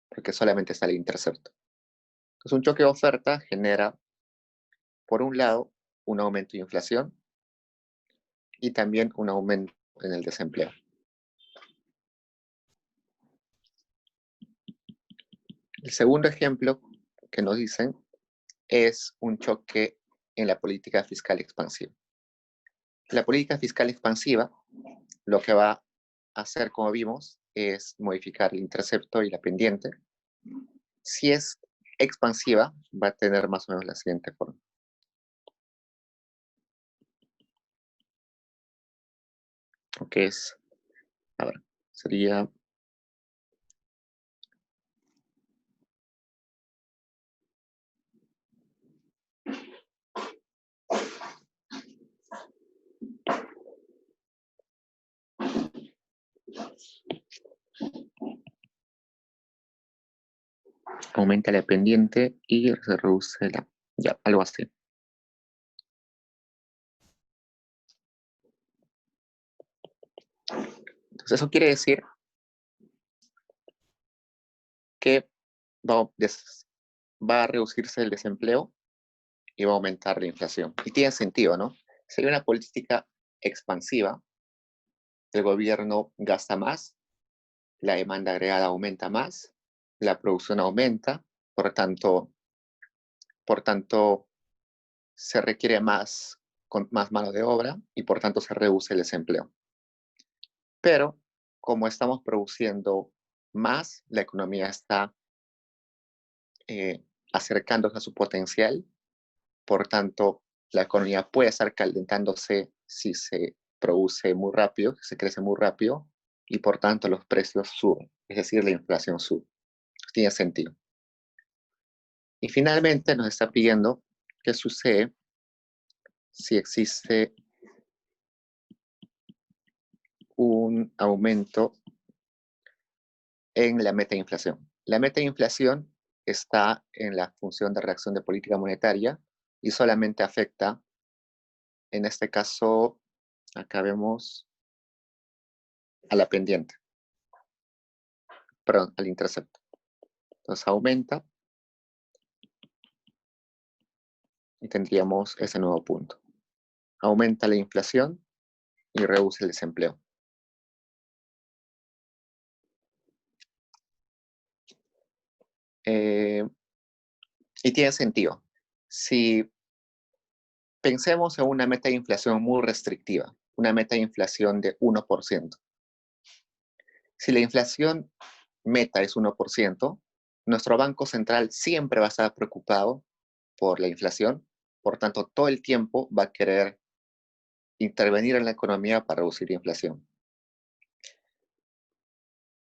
porque solamente está el intercepto. Entonces, un choque de oferta genera, por un lado, un aumento de inflación y también un aumento en el desempleo. El segundo ejemplo que nos dicen es un choque en la política fiscal expansiva. La política fiscal expansiva lo que va a hacer, como vimos, es modificar el intercepto y la pendiente. Si es expansiva, va a tener más o menos la siguiente forma. Que es, a ver, sería aumenta la pendiente y se reduce ya, algo así. Entonces eso quiere decir que va a reducirse el desempleo y va a aumentar la inflación. Y tiene sentido, ¿no? Si hay una política expansiva, el gobierno gasta más, la demanda agregada aumenta más, la producción aumenta, por tanto se requiere con más mano de obra y por tanto se reduce el desempleo. Pero como estamos produciendo más, la economía está acercándose a su potencial, por tanto la economía puede estar calentándose si se produce muy rápido, si se crece muy rápido, y por tanto los precios suben, es decir, la inflación sube. Tiene sentido. Y finalmente nos está pidiendo qué sucede si existe un aumento en la meta de inflación. La meta de inflación está en la función de reacción de política monetaria y solamente afecta, en este caso, acá vemos a la pendiente, perdón, al intercepto. Entonces aumenta y tendríamos ese nuevo punto. Aumenta la inflación y reduce el desempleo. Y tiene sentido. Si pensemos en una meta de inflación muy restrictiva, una meta de inflación de 1%. Si la inflación meta es 1%, nuestro Banco Central siempre va a estar preocupado por la inflación, por tanto, todo el tiempo va a querer intervenir en la economía para reducir la inflación.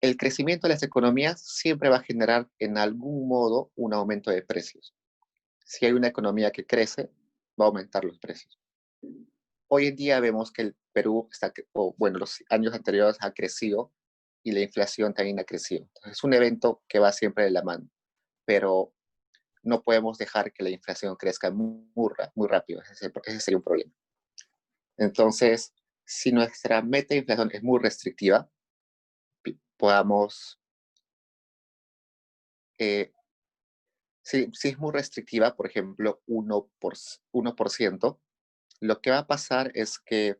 El crecimiento de las economías siempre va a generar en algún modo un aumento de precios. Si hay una economía que crece, va a aumentar los precios. Hoy en día vemos que el Perú está, o bueno, los años anteriores ha crecido y la inflación también ha crecido. Entonces, es un evento que va siempre de la mano, pero no podemos dejar que la inflación crezca muy rápido. Ese sería un problema. Entonces, si nuestra meta de inflación es muy restrictiva, podamos, si es muy restrictiva, por ejemplo, 1%, lo que va a pasar es que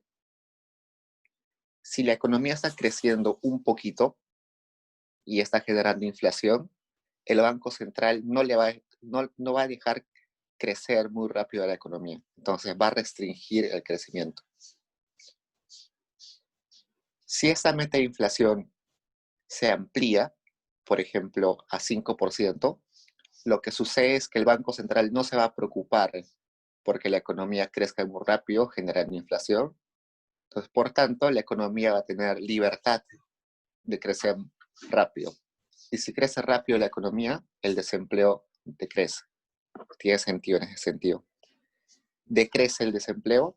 si la economía está creciendo un poquito y está generando inflación, el Banco Central no va a dejar crecer muy rápido a la economía. Entonces va a restringir el crecimiento. Si esta meta de inflación se amplía, por ejemplo, a 5%, lo que sucede es que el Banco Central no se va a preocupar porque la economía crezca muy rápido, generando inflación. Entonces, por tanto, la economía va a tener libertad de crecer rápido. Y si crece rápido la economía, el desempleo decrece. Tiene sentido en ese sentido. Decrece el desempleo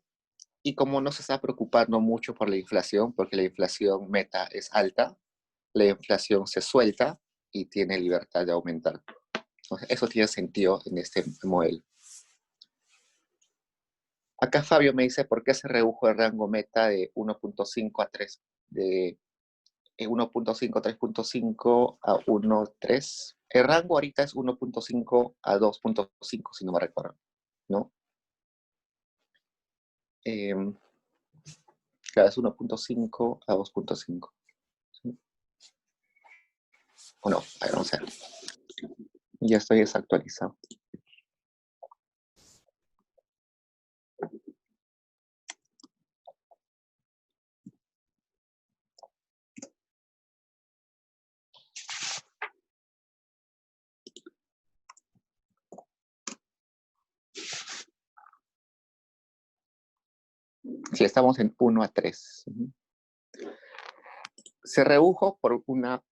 y como no se está preocupando mucho por la inflación, porque la inflación meta es alta, la inflación se suelta y tiene libertad de aumentar. Entonces, eso tiene sentido en este modelo. Acá Fabio me dice por qué se redujo el rango meta de 1.5 a 3, de 1.5 a 3.5 a 1.3. El rango ahorita es 1.5 a 2.5, si no me recuerdo, ¿no? Claro, es 1.5 a 2.5. ¿Sí? ¿O no? A ver, vamos a ver. Ya estoy desactualizado. Sí, estamos en 1 a 3. Se redujo por una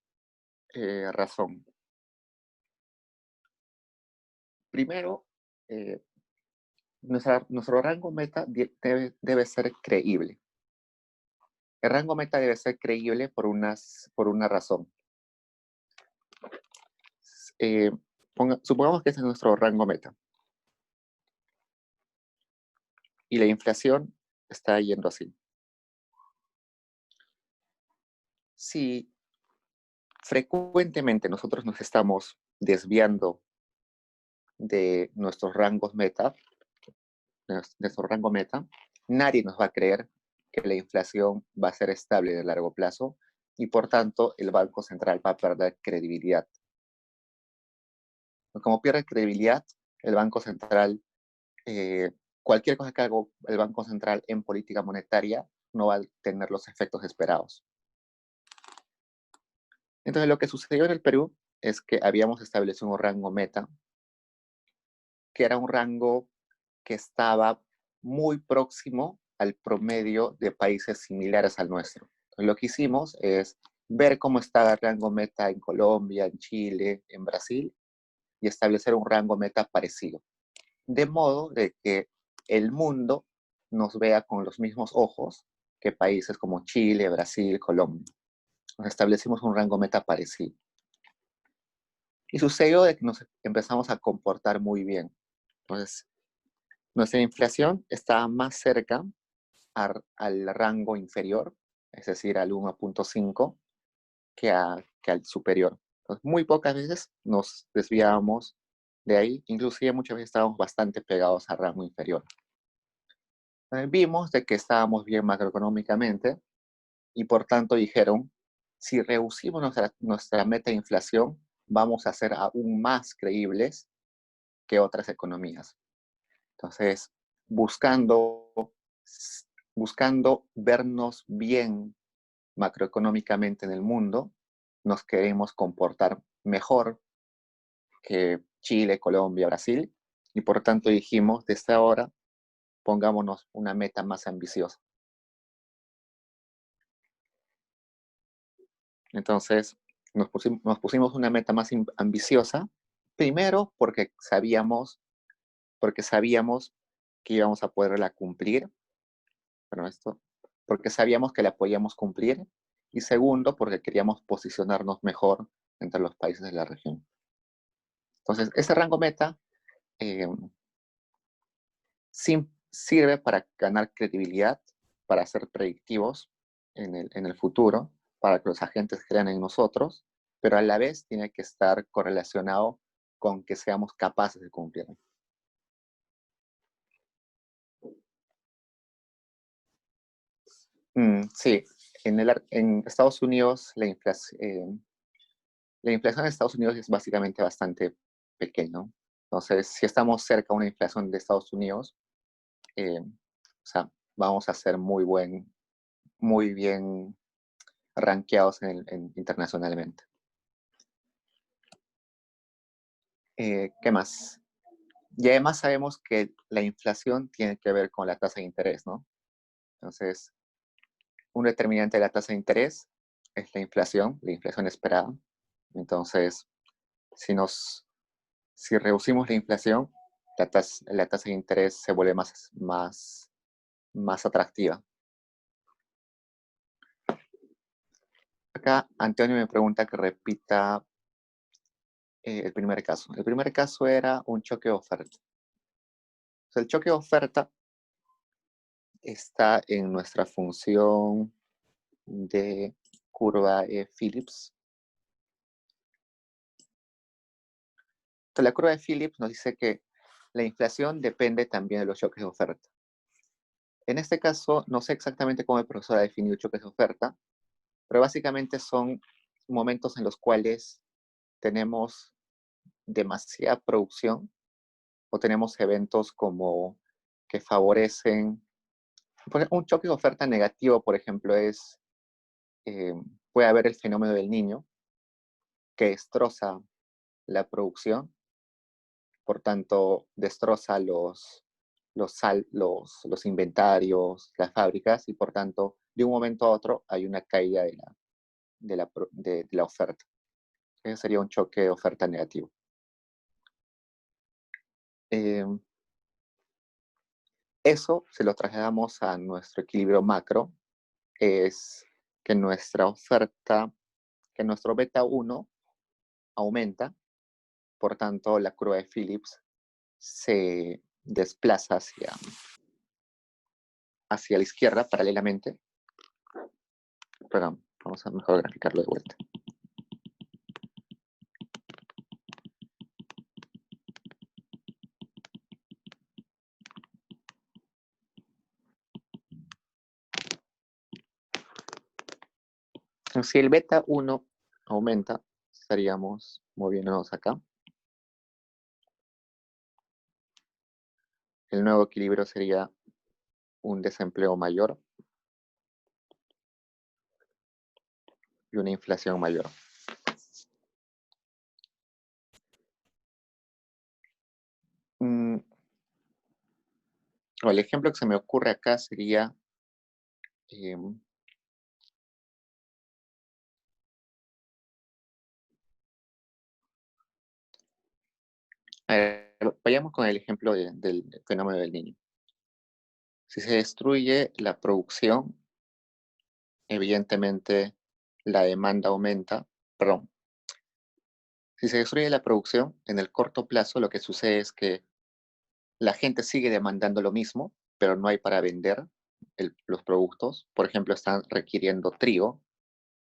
razón. Primero, nuestro rango meta debe ser creíble. El rango meta debe ser creíble por una razón. Supongamos que ese es nuestro rango meta. Y la inflación está yendo así. Si frecuentemente nosotros nos estamos desviando de nuestros rangos meta, nuestro rango meta, nadie nos va a creer que la inflación va a ser estable de largo plazo y por tanto el Banco Central va a perder credibilidad. Como pierde credibilidad, el Banco Central, cualquier cosa que haga el Banco Central en política monetaria no va a tener los efectos esperados. Entonces lo que sucedió en el Perú es que habíamos establecido un rango meta, que era un rango que estaba muy próximo al promedio de países similares al nuestro. Entonces, lo que hicimos es ver cómo estaba el rango meta en Colombia, en Chile, en Brasil, y establecer un rango meta parecido. De modo de que el mundo nos vea con los mismos ojos que países como Chile, Brasil, Colombia. Nos establecimos un rango meta parecido. Y sucedió de que nos empezamos a comportar muy bien. Entonces, nuestra inflación estaba más cerca al rango inferior, es decir, al 1.5, que al superior. Entonces, muy pocas veces nos desviábamos de ahí, inclusive muchas veces estábamos bastante pegados al rango inferior. Vimos de que estábamos bien macroeconómicamente y por tanto dijeron, si reducimos nuestra meta de inflación, vamos a ser aún más creíbles que otras economías. Entonces, buscando, buscando vernos bien macroeconómicamente en el mundo, nos queremos comportar mejor que Chile, Colombia, Brasil, y por tanto dijimos, desde ahora, pongámonos una meta más ambiciosa. Entonces, nos pusimos una meta más ambiciosa, primero porque sabíamos que íbamos a poderla cumplir, bueno, porque sabíamos que la podíamos cumplir, y segundo, porque queríamos posicionarnos mejor entre los países de la región. Entonces, ese rango meta eh, sirve para ganar credibilidad, para ser predictivos en el futuro, para que los agentes crean en nosotros, pero a la vez tiene que estar correlacionado con que seamos capaces de cumplir. Sí, en Estados Unidos la inflación en Estados Unidos es básicamente bastante pequeña. Entonces, si estamos cerca de una inflación de Estados Unidos, o sea, vamos a ser muy bien rankeados internacionalmente. ¿Qué más? Y además sabemos que la inflación tiene que ver con la tasa de interés, ¿no? Entonces, un determinante de la tasa de interés es la inflación esperada. Entonces, si, si reducimos la inflación, la tasa de interés se vuelve más atractiva. Acá Antonio me pregunta que repita el primer caso. El primer caso era un choque de oferta. O sea, el choque de oferta está en nuestra función de curva de Phillips. Entonces, la curva de Phillips nos dice que la inflación depende también de los choques de oferta. En este caso, no sé exactamente cómo el profesor ha definido choques de oferta, pero básicamente son momentos en los cuales tenemos demasiada producción o tenemos eventos como que favorecen. Un choque de oferta negativo, por ejemplo, eh, puede haber el fenómeno del niño que destroza la producción, por tanto, destroza los inventarios, las fábricas, y por tanto, de un momento a otro hay una caída de la oferta. Ese sería un choque de oferta negativo. Eh, Eso, si lo trasladamos a nuestro equilibrio macro, es que nuestra oferta, que nuestro beta 1 aumenta, por tanto la curva de Phillips se desplaza hacia la izquierda paralelamente. Perdón, vamos a mejor graficarlo de vuelta. Si el beta 1 aumenta, estaríamos moviéndonos acá. El nuevo equilibrio sería un desempleo mayor y una inflación mayor. El ejemplo que se me ocurre acá sería eh, vayamos con el ejemplo del fenómeno del niño. Si se destruye la producción, evidentemente la demanda aumenta. Perdón, si se destruye la producción, en el corto plazo lo que sucede es que la gente sigue demandando lo mismo, pero no hay para vender los productos. Por ejemplo, están requiriendo trigo,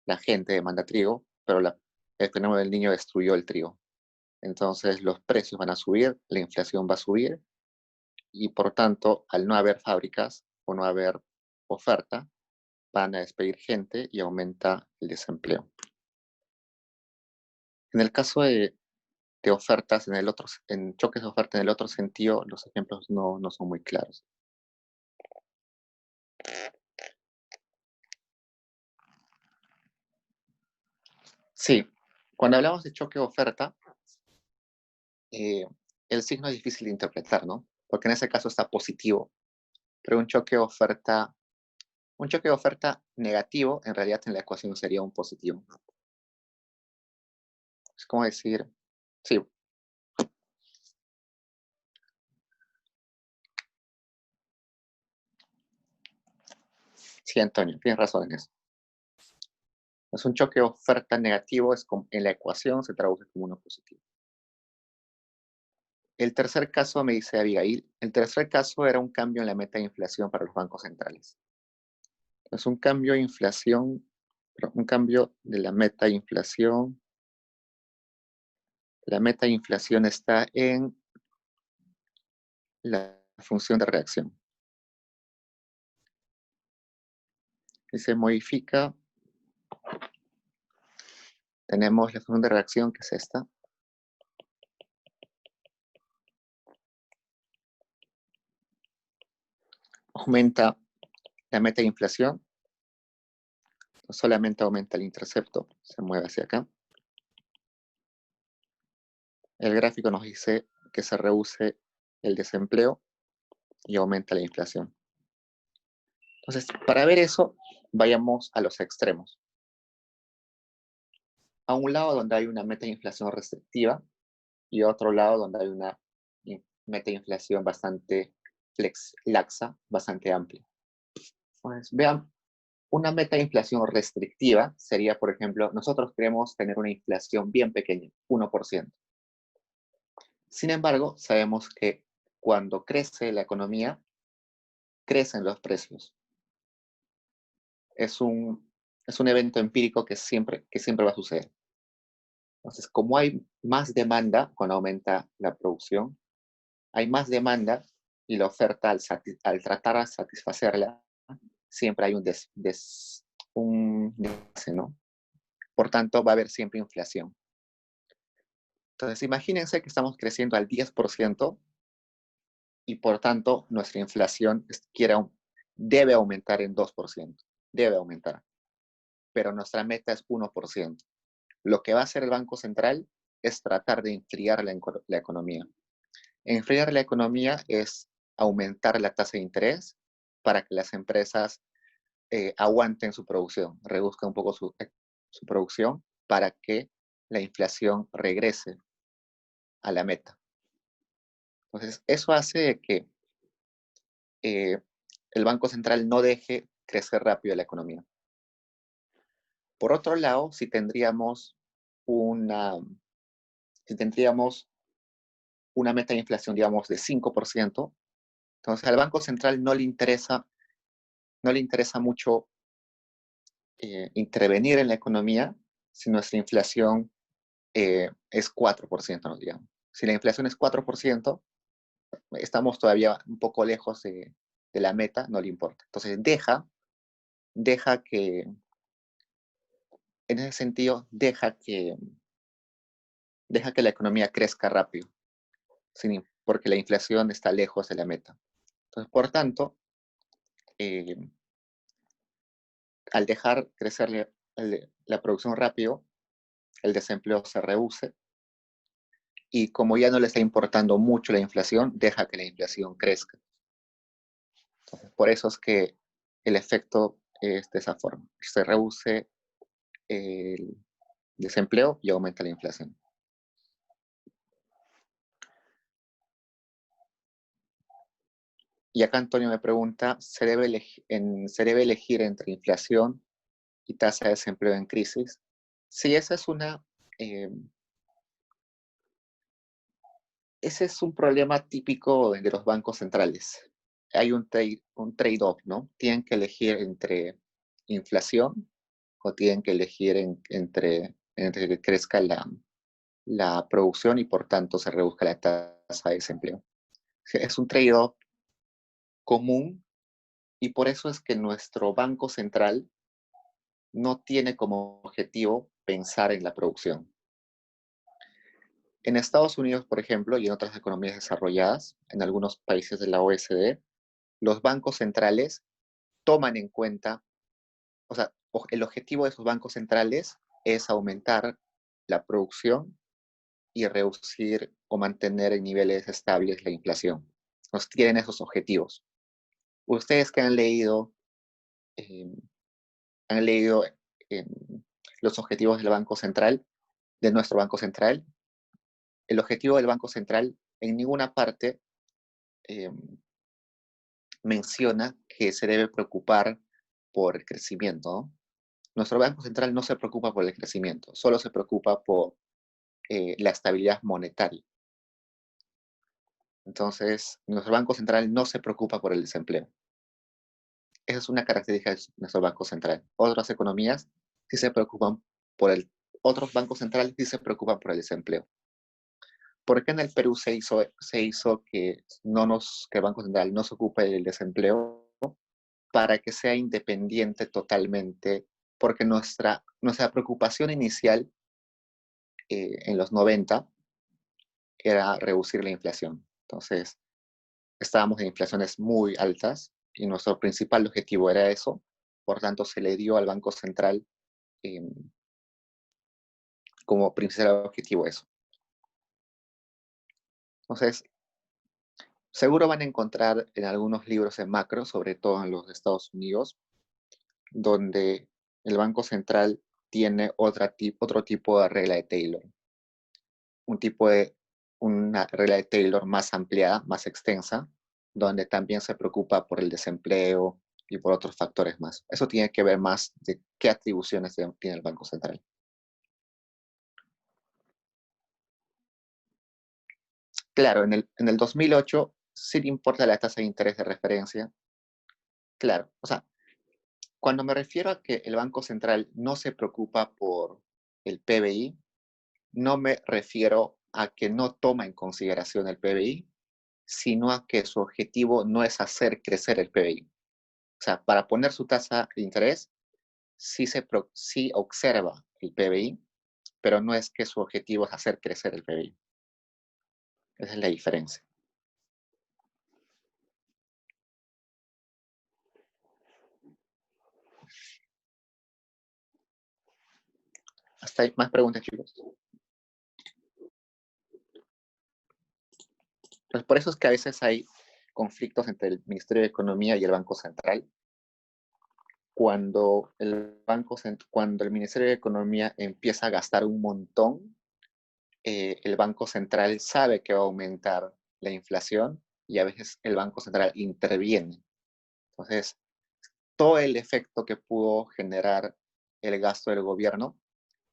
la gente demanda trigo, pero el fenómeno del niño destruyó el trigo. Entonces los precios van a subir, la inflación va a subir y por tanto, al no haber fábricas o no haber oferta, van a despedir gente y aumenta el desempleo. En el caso de ofertas, en choques de oferta en el otro sentido, los ejemplos no son muy claros. Sí, cuando hablamos de choque de oferta, eh, el signo es difícil de interpretar, ¿no? Porque en ese caso está positivo, pero un choque de oferta negativo, en realidad en la ecuación sería un positivo. Es como decir, sí, sí, Antonio, tienes razón en eso. Es un choque de oferta negativo, en la ecuación se traduce como uno positivo. El tercer caso, me dice Abigail, el tercer caso era un cambio en la meta de inflación para los bancos centrales. Es un cambio de inflación, un cambio de la meta de inflación. La meta de inflación está en la función de reacción. Y se modifica, tenemos la función de reacción, que es esta. Aumenta la meta de inflación, no solamente aumenta el intercepto, se mueve hacia acá. El gráfico nos dice que se reduce el desempleo y aumenta la inflación. Entonces, para ver eso, vayamos a los extremos. A un lado donde hay una meta de inflación restrictiva y a otro lado donde hay una meta de inflación bastante laxa, bastante amplia. Pues vean, una meta de inflación restrictiva sería, por ejemplo, nosotros queremos tener una inflación bien pequeña, 1%. Sin embargo, sabemos que cuando crece la economía, crecen los precios. Es un, es un evento empírico que siempre va a suceder. Entonces, como hay más demanda cuando aumenta la producción, hay más demanda y la oferta al tratar de satisfacerla, siempre hay un desfase, ¿no? Por tanto, va a haber siempre inflación. Entonces, imagínense que estamos creciendo al 10% y por tanto nuestra inflación debe aumentar en 2%, debe aumentar, pero nuestra meta es 1%. Lo que va a hacer el Banco Central es tratar de enfriar la economía. Enfriar la economía es aumentar la tasa de interés para que las empresas aguanten su producción, reduzcan un poco su producción para que la inflación regrese a la meta. Entonces, eso hace que eh, el Banco Central no deje crecer rápido la economía. Por otro lado, si tendríamos una meta de inflación, digamos, de 5%, entonces al Banco Central no le interesa mucho intervenir en la economía si nuestra inflación es 4%, ¿no? Digamos. Si la inflación es 4%, estamos todavía un poco lejos de la meta, no le importa. Entonces deja que, en ese sentido, deja que la economía crezca rápido, porque la inflación está lejos de la meta. Entonces, por tanto, eh, al dejar crecer la producción rápido, el desempleo se reduce y como ya no le está importando mucho la inflación, deja que la inflación crezca. Entonces, por eso es que el efecto es de esa forma. Se reduce el desempleo y aumenta la inflación. Y acá Antonio me pregunta, ¿se debe elegir entre inflación y tasa de desempleo en crisis? Sí, eh, ese es un problema típico de los bancos centrales. Hay un trade-off, ¿no? Tienen que elegir entre inflación o tienen que elegir entre que crezca la producción y por tanto se reduzca la tasa de desempleo. Es un trade-off común y por eso es que nuestro Banco Central no tiene como objetivo pensar en la producción. En Estados Unidos, por ejemplo, y en otras economías desarrolladas, en algunos países de la OECD, los bancos centrales toman en cuenta, o sea, el objetivo de esos bancos centrales es aumentar la producción y reducir o mantener en niveles estables la inflación. Nos tienen esos objetivos. Ustedes que eh, han leído eh, los objetivos del Banco Central, de nuestro Banco Central, el objetivo del Banco Central en ninguna parte eh, menciona que se debe preocupar por el crecimiento, ¿no? Nuestro Banco Central no se preocupa por el crecimiento, solo se preocupa por la estabilidad monetaria. Entonces, nuestro Banco Central no se preocupa por el desempleo. Esa es una característica de nuestro Banco Central. Otras economías sí se preocupan por otros bancos centrales sí se preocupan por el desempleo. ¿Por qué en el Perú se hizo que el Banco Central no se ocupe del desempleo? Para que sea independiente totalmente, porque nuestra preocupación inicial en los 90 era reducir la inflación. Entonces, estábamos en inflaciones muy altas y nuestro principal objetivo era eso. Por tanto, se le dio al Banco Central eh, como principal objetivo eso. Entonces, seguro van a encontrar en algunos libros de macro, sobre todo en los de Estados Unidos, donde el Banco Central tiene otro tipo de regla de Taylor. un tipo de, una regla de Taylor más ampliada, más extensa, donde también se preocupa por el desempleo y por otros factores más. Eso tiene que ver más de qué atribuciones tiene el Banco Central. Claro, en el 2008 sí le importa la tasa de interés de referencia. Claro, o sea, cuando me refiero a que el Banco Central no se preocupa por el PBI, no me refiero a que no toma en consideración el PBI, sino a que su objetivo no es hacer crecer el PBI. O sea, para poner su tasa de interés, sí observa el PBI, pero no es que su objetivo es hacer crecer el PBI. Esa es la diferencia. ¿Hasta ahí más preguntas, chicos? Pues por eso es que a veces hay conflictos entre el Ministerio de Economía y el Banco Central. Cuando el Ministerio de Economía empieza a gastar un montón, el Banco Central sabe que va a aumentar la inflación y a veces el Banco Central interviene. Entonces, todo el efecto que pudo generar el gasto del gobierno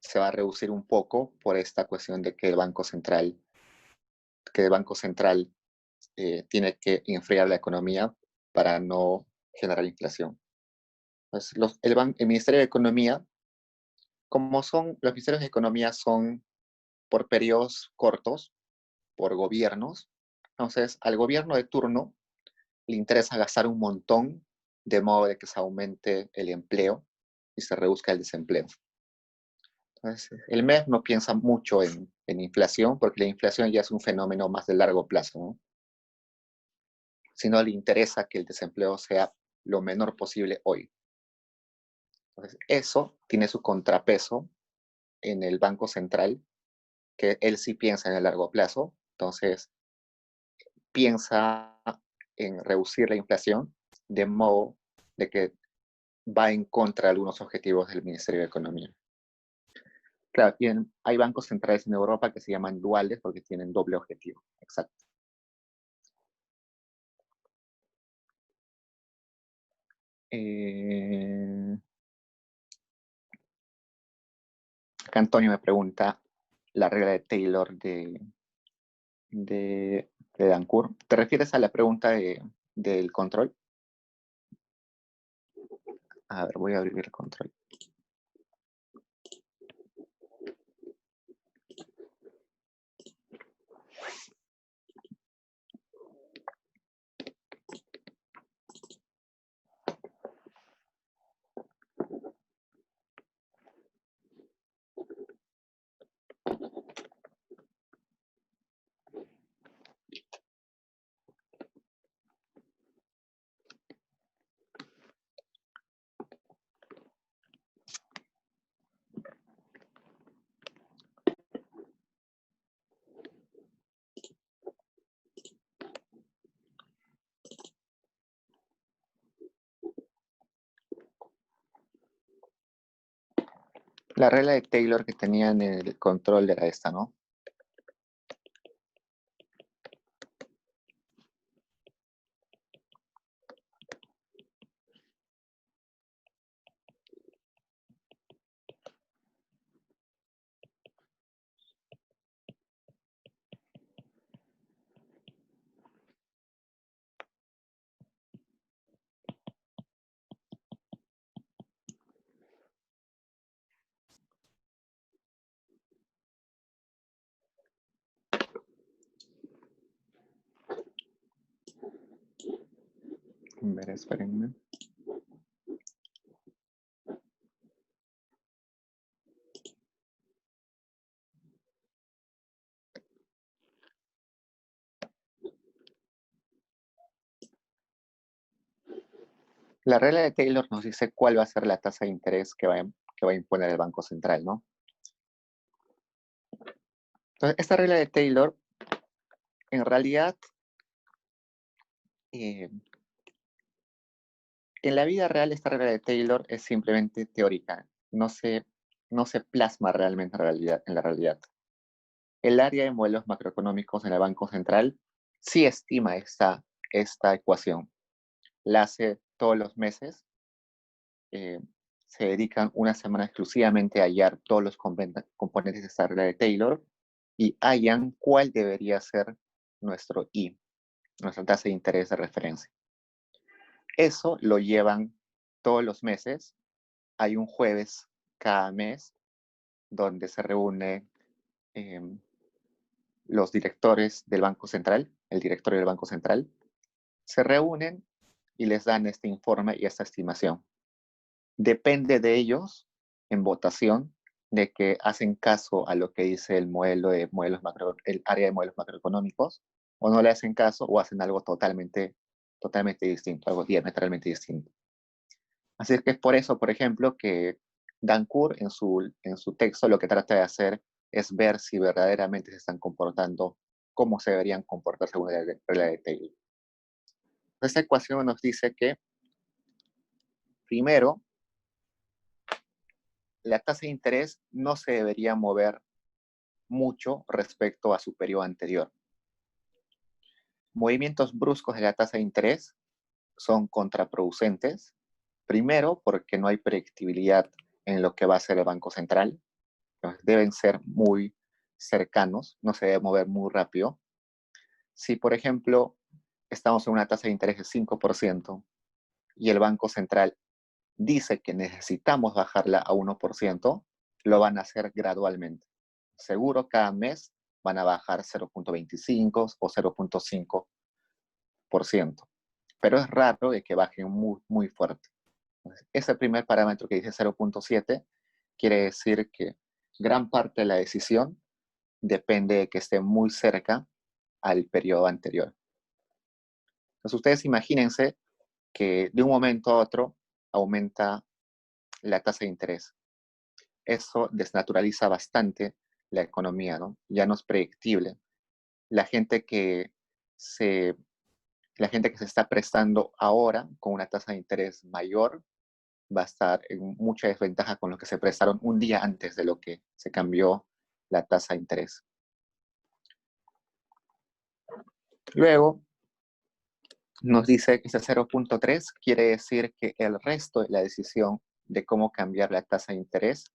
se va a reducir un poco por esta cuestión de que el Banco Central tiene que enfriar la economía para no generar inflación. Entonces, el Ministerio de Economía, como los ministerios de Economía son por periodos cortos, por gobiernos, entonces al gobierno de turno le interesa gastar un montón de modo de que se aumente el empleo y se reduzca el desempleo. Entonces, el MEF no piensa mucho en inflación, porque la inflación ya es un fenómeno más de largo plazo, ¿no? Sino le interesa que el desempleo sea lo menor posible hoy. Entonces, eso tiene su contrapeso en el Banco Central, que él sí piensa en el largo plazo, entonces piensa en reducir la inflación de modo de que va en contra de algunos objetivos del Ministerio de Economía. Claro, hay bancos centrales en Europa que se llaman duales porque tienen doble objetivo. Exacto. Acá Antonio me pregunta la regla de Taylor de Dancourt. ¿Te refieres a la pregunta del control? A ver, voy a abrir el control. La regla de Taylor que tenía en el control era esta, ¿no? A ver, espérenme. La regla de Taylor nos dice cuál va a ser la tasa de interés que va a imponer el Banco Central, ¿no? Entonces, esta regla de Taylor, en realidad, en la vida real, esta regla de Taylor es simplemente teórica. No se plasma realmente en la realidad. El área de modelos macroeconómicos en el Banco Central sí estima esta ecuación. La hace todos los meses. Se dedican una semana exclusivamente a hallar todos los componentes de esta regla de Taylor y hallan cuál debería ser nuestro I, nuestra tasa de interés de referencia. Eso lo llevan todos los meses. Hay un jueves cada mes donde se reúnen los directores del Banco Central, el directorio del Banco Central, se reúnen y les dan este informe y esta estimación. Depende de ellos, en votación, de que hacen caso a lo que dice el área de modelos macroeconómicos, o no le hacen caso o hacen algo totalmente distinto, algo diametralmente distinto. Así es que es por eso, por ejemplo, que Dancourt en su texto lo que trata de hacer es ver si verdaderamente se están comportando como se deberían comportar según la regla de Taylor. Esta ecuación nos dice que, primero, la tasa de interés no se debería mover mucho respecto a su periodo anterior. Movimientos bruscos de la tasa de interés son contraproducentes, primero porque no hay predictibilidad en lo que va a hacer el Banco Central. Entonces, deben ser muy cercanos, no se debe mover muy rápido. Si, por ejemplo, estamos en una tasa de interés de 5% y el Banco Central dice que necesitamos bajarla a 1%, lo van a hacer gradualmente. Seguro cada mes van a bajar 0.25 o 0.5%, pero es raro de que bajen muy, muy fuerte. Ese primer parámetro que dice 0.7 quiere decir que gran parte de la decisión depende de que esté muy cerca al periodo anterior. Entonces ustedes imagínense que de un momento a otro aumenta la tasa de interés. Eso desnaturaliza bastante la economía, ¿no? Ya no es predictible. La gente que se, la gente que se está prestando ahora con una tasa de interés mayor va a estar en mucha desventaja con los que se prestaron un día antes de lo que se cambió la tasa de interés. Luego, nos dice que ese 0.3 quiere decir que el resto de la decisión de cómo cambiar la tasa de interés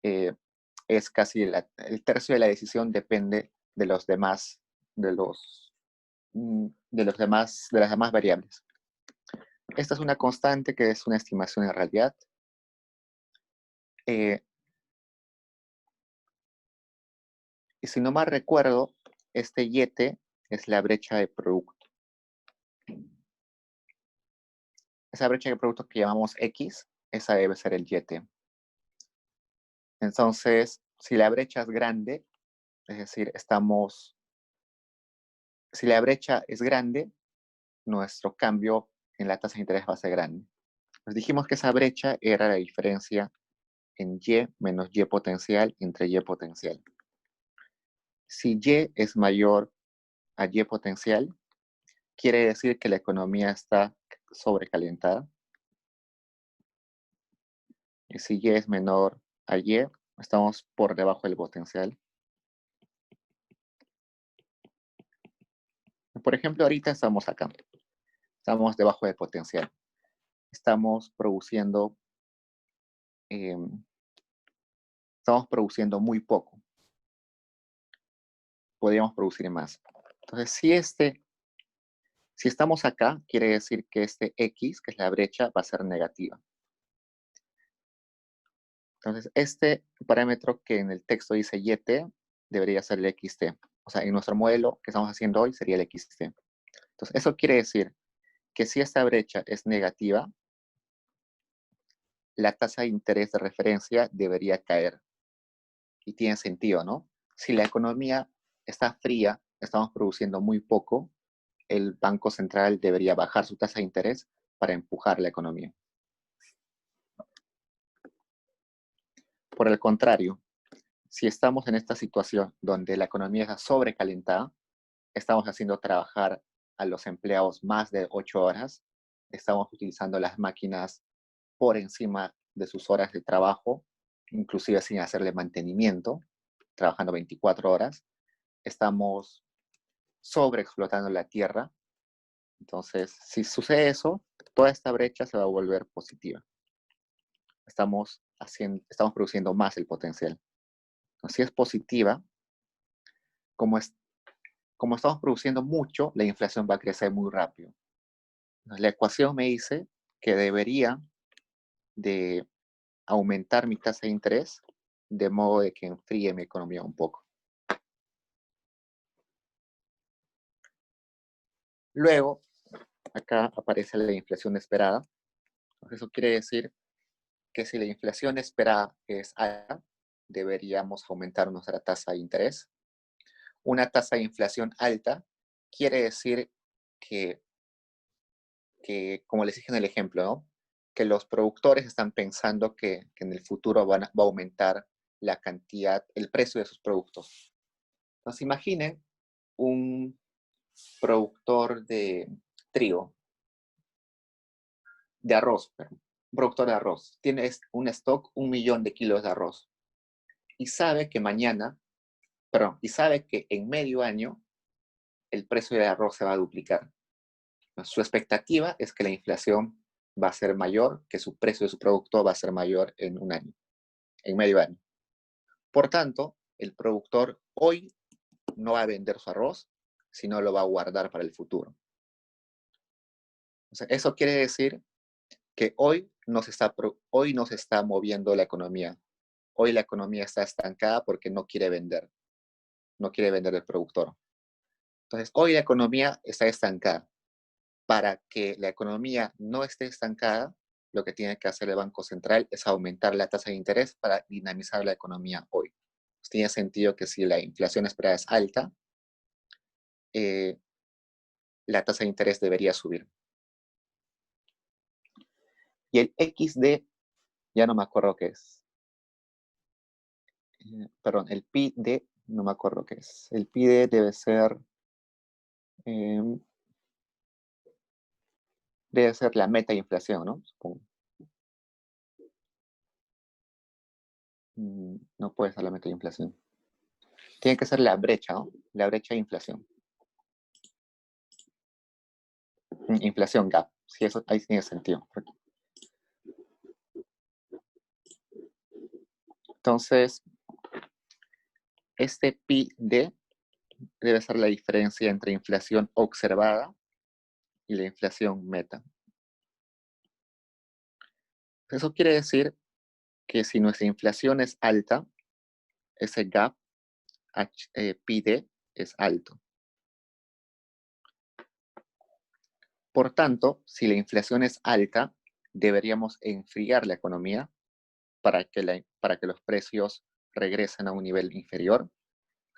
es casi el tercio de la decisión depende de los demás, de las demás variables. Esta es una constante que es una estimación en realidad. Y si no mal recuerdo, este YT es la brecha de producto. Esa brecha de producto que llamamos X, esa debe ser el YT. Entonces, si la brecha es grande, es decir, si la brecha es grande, nuestro cambio en la tasa de interés va a ser grande. Nos dijimos que esa brecha era la diferencia en Y menos Y potencial entre Y potencial. Si Y es mayor a Y potencial, quiere decir que la economía está sobrecalentada. Y si Y es menor a Y, estamos por debajo del potencial. Por ejemplo, ahorita estamos acá. Estamos debajo del potencial. Estamos produciendo muy poco. Podríamos producir más. Entonces, si estamos acá, quiere decir que este X, que es la brecha, va a ser negativa. Entonces, este parámetro que en el texto dice YT debería ser el XT. O sea, en nuestro modelo que estamos haciendo hoy sería el XT. Entonces, eso quiere decir que si esta brecha es negativa, la tasa de interés de referencia debería caer. Y tiene sentido, ¿no? Si la economía está fría, estamos produciendo muy poco, el Banco Central debería bajar su tasa de interés para empujar la economía. Por el contrario, si estamos en esta situación donde la economía está sobrecalentada, estamos haciendo trabajar a los empleados más de 8 horas, estamos utilizando las máquinas por encima de sus horas de trabajo, inclusive sin hacerle mantenimiento, trabajando 24 horas, estamos sobreexplotando la tierra. Entonces, si sucede eso, toda esta brecha se va a volver positiva. Estamos produciendo más el potencial. Entonces, si es positiva, como estamos produciendo mucho, la inflación va a crecer muy rápido. Entonces, la ecuación me dice que debería de aumentar mi tasa de interés de modo de que enfríe mi economía un poco. Luego, acá aparece la inflación esperada. Entonces, eso quiere decir que si la inflación esperada es alta, deberíamos aumentar nuestra tasa de interés. Una tasa de inflación alta quiere decir que como les dije en el ejemplo, ¿no? Que los productores están pensando que en el futuro va a aumentar la cantidad, el precio de sus productos. Entonces imaginen un productor de trigo, de arroz, un productor de arroz, tiene un stock 1.000.000 de kilos de arroz y sabe que en medio año el precio del arroz se va a duplicar. Su expectativa es que la inflación va a ser mayor, que su precio de su producto va a ser mayor en un año, en medio año. Por tanto, el productor hoy no va a vender su arroz, sino lo va a guardar para el futuro. O sea, eso quiere decir que hoy no se está moviendo la economía. Hoy la economía está estancada porque no quiere vender el productor. Entonces, hoy la economía está estancada. Para que la economía no esté estancada, lo que tiene que hacer el Banco Central es aumentar la tasa de interés para dinamizar la economía hoy. Pues tiene sentido que si la inflación esperada es alta, la tasa de interés debería subir. Y el XD, ya no me acuerdo qué es. Perdón, el PID, no me acuerdo qué es. El PID debe ser la meta de inflación, ¿no? Supongo. No puede ser la meta de inflación. Tiene que ser la brecha, ¿no? La brecha de inflación. Inflación gap. Sí, eso ahí tiene sentido. Entonces, este pi d debe ser la diferencia entre inflación observada y la inflación meta. Eso quiere decir que si nuestra inflación es alta, ese gap pi d es alto. Por tanto, si la inflación es alta, deberíamos enfriar la economía para que los precios regresen a un nivel inferior.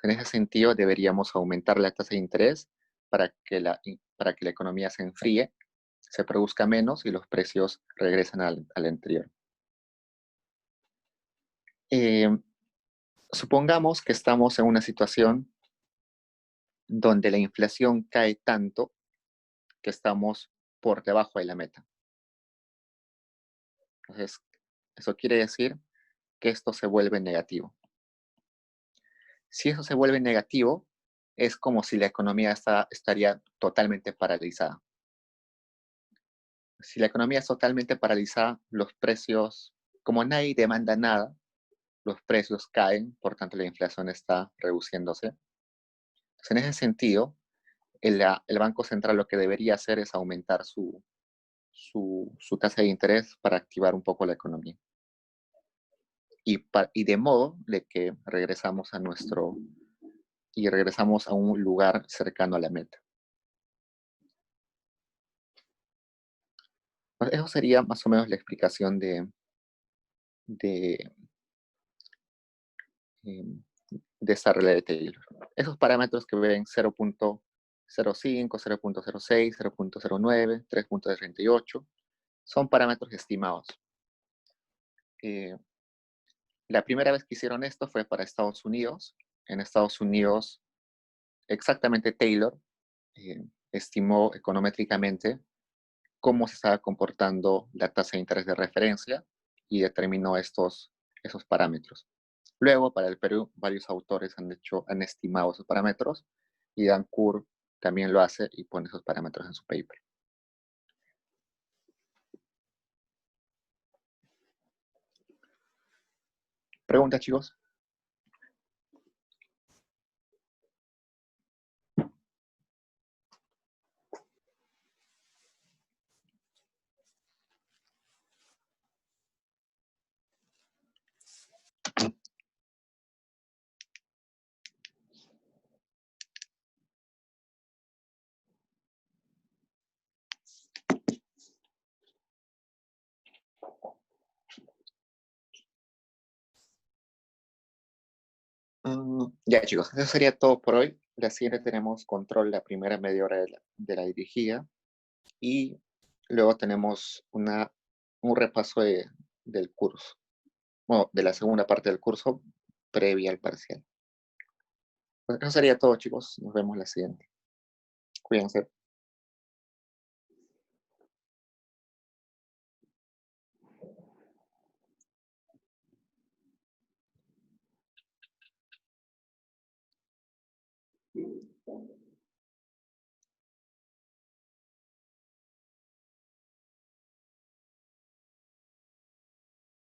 En ese sentido, deberíamos aumentar la tasa de interés para que la economía se enfríe, se produzca menos y los precios regresen al anterior. Supongamos que estamos en una situación donde la inflación cae tanto que estamos por debajo de la meta. Entonces, eso quiere decir que esto se vuelve negativo. Si eso se vuelve negativo, es como si la economía estaría totalmente paralizada. Si la economía es totalmente paralizada, los precios, como nadie demanda nada, los precios caen, por tanto la inflación está reduciéndose. Entonces, en ese sentido, el Banco Central lo que debería hacer es aumentar su tasa de interés para activar un poco la economía. Y de modo de que regresamos a un lugar cercano a la meta. Eso sería más o menos la explicación de, em, de esta regla de Taylor. Esos parámetros que ven 0.05, 0.06, 0.09, 3.38, son parámetros estimados. La primera vez que hicieron esto fue para Estados Unidos. En Estados Unidos, exactamente Taylor estimó econométricamente cómo se estaba comportando la tasa de interés de referencia y determinó esos parámetros. Luego, para el Perú, varios autores han estimado esos parámetros y Dan Kur también lo hace y pone esos parámetros en su paper. ¿Preguntas, chicos? Ya, chicos, eso sería todo por hoy. La siguiente tenemos control la primera media hora de la dirigida y luego tenemos un repaso del curso. Bueno, de la segunda parte del curso previa al parcial. Pues eso sería todo, chicos. Nos vemos la siguiente. Cuídense.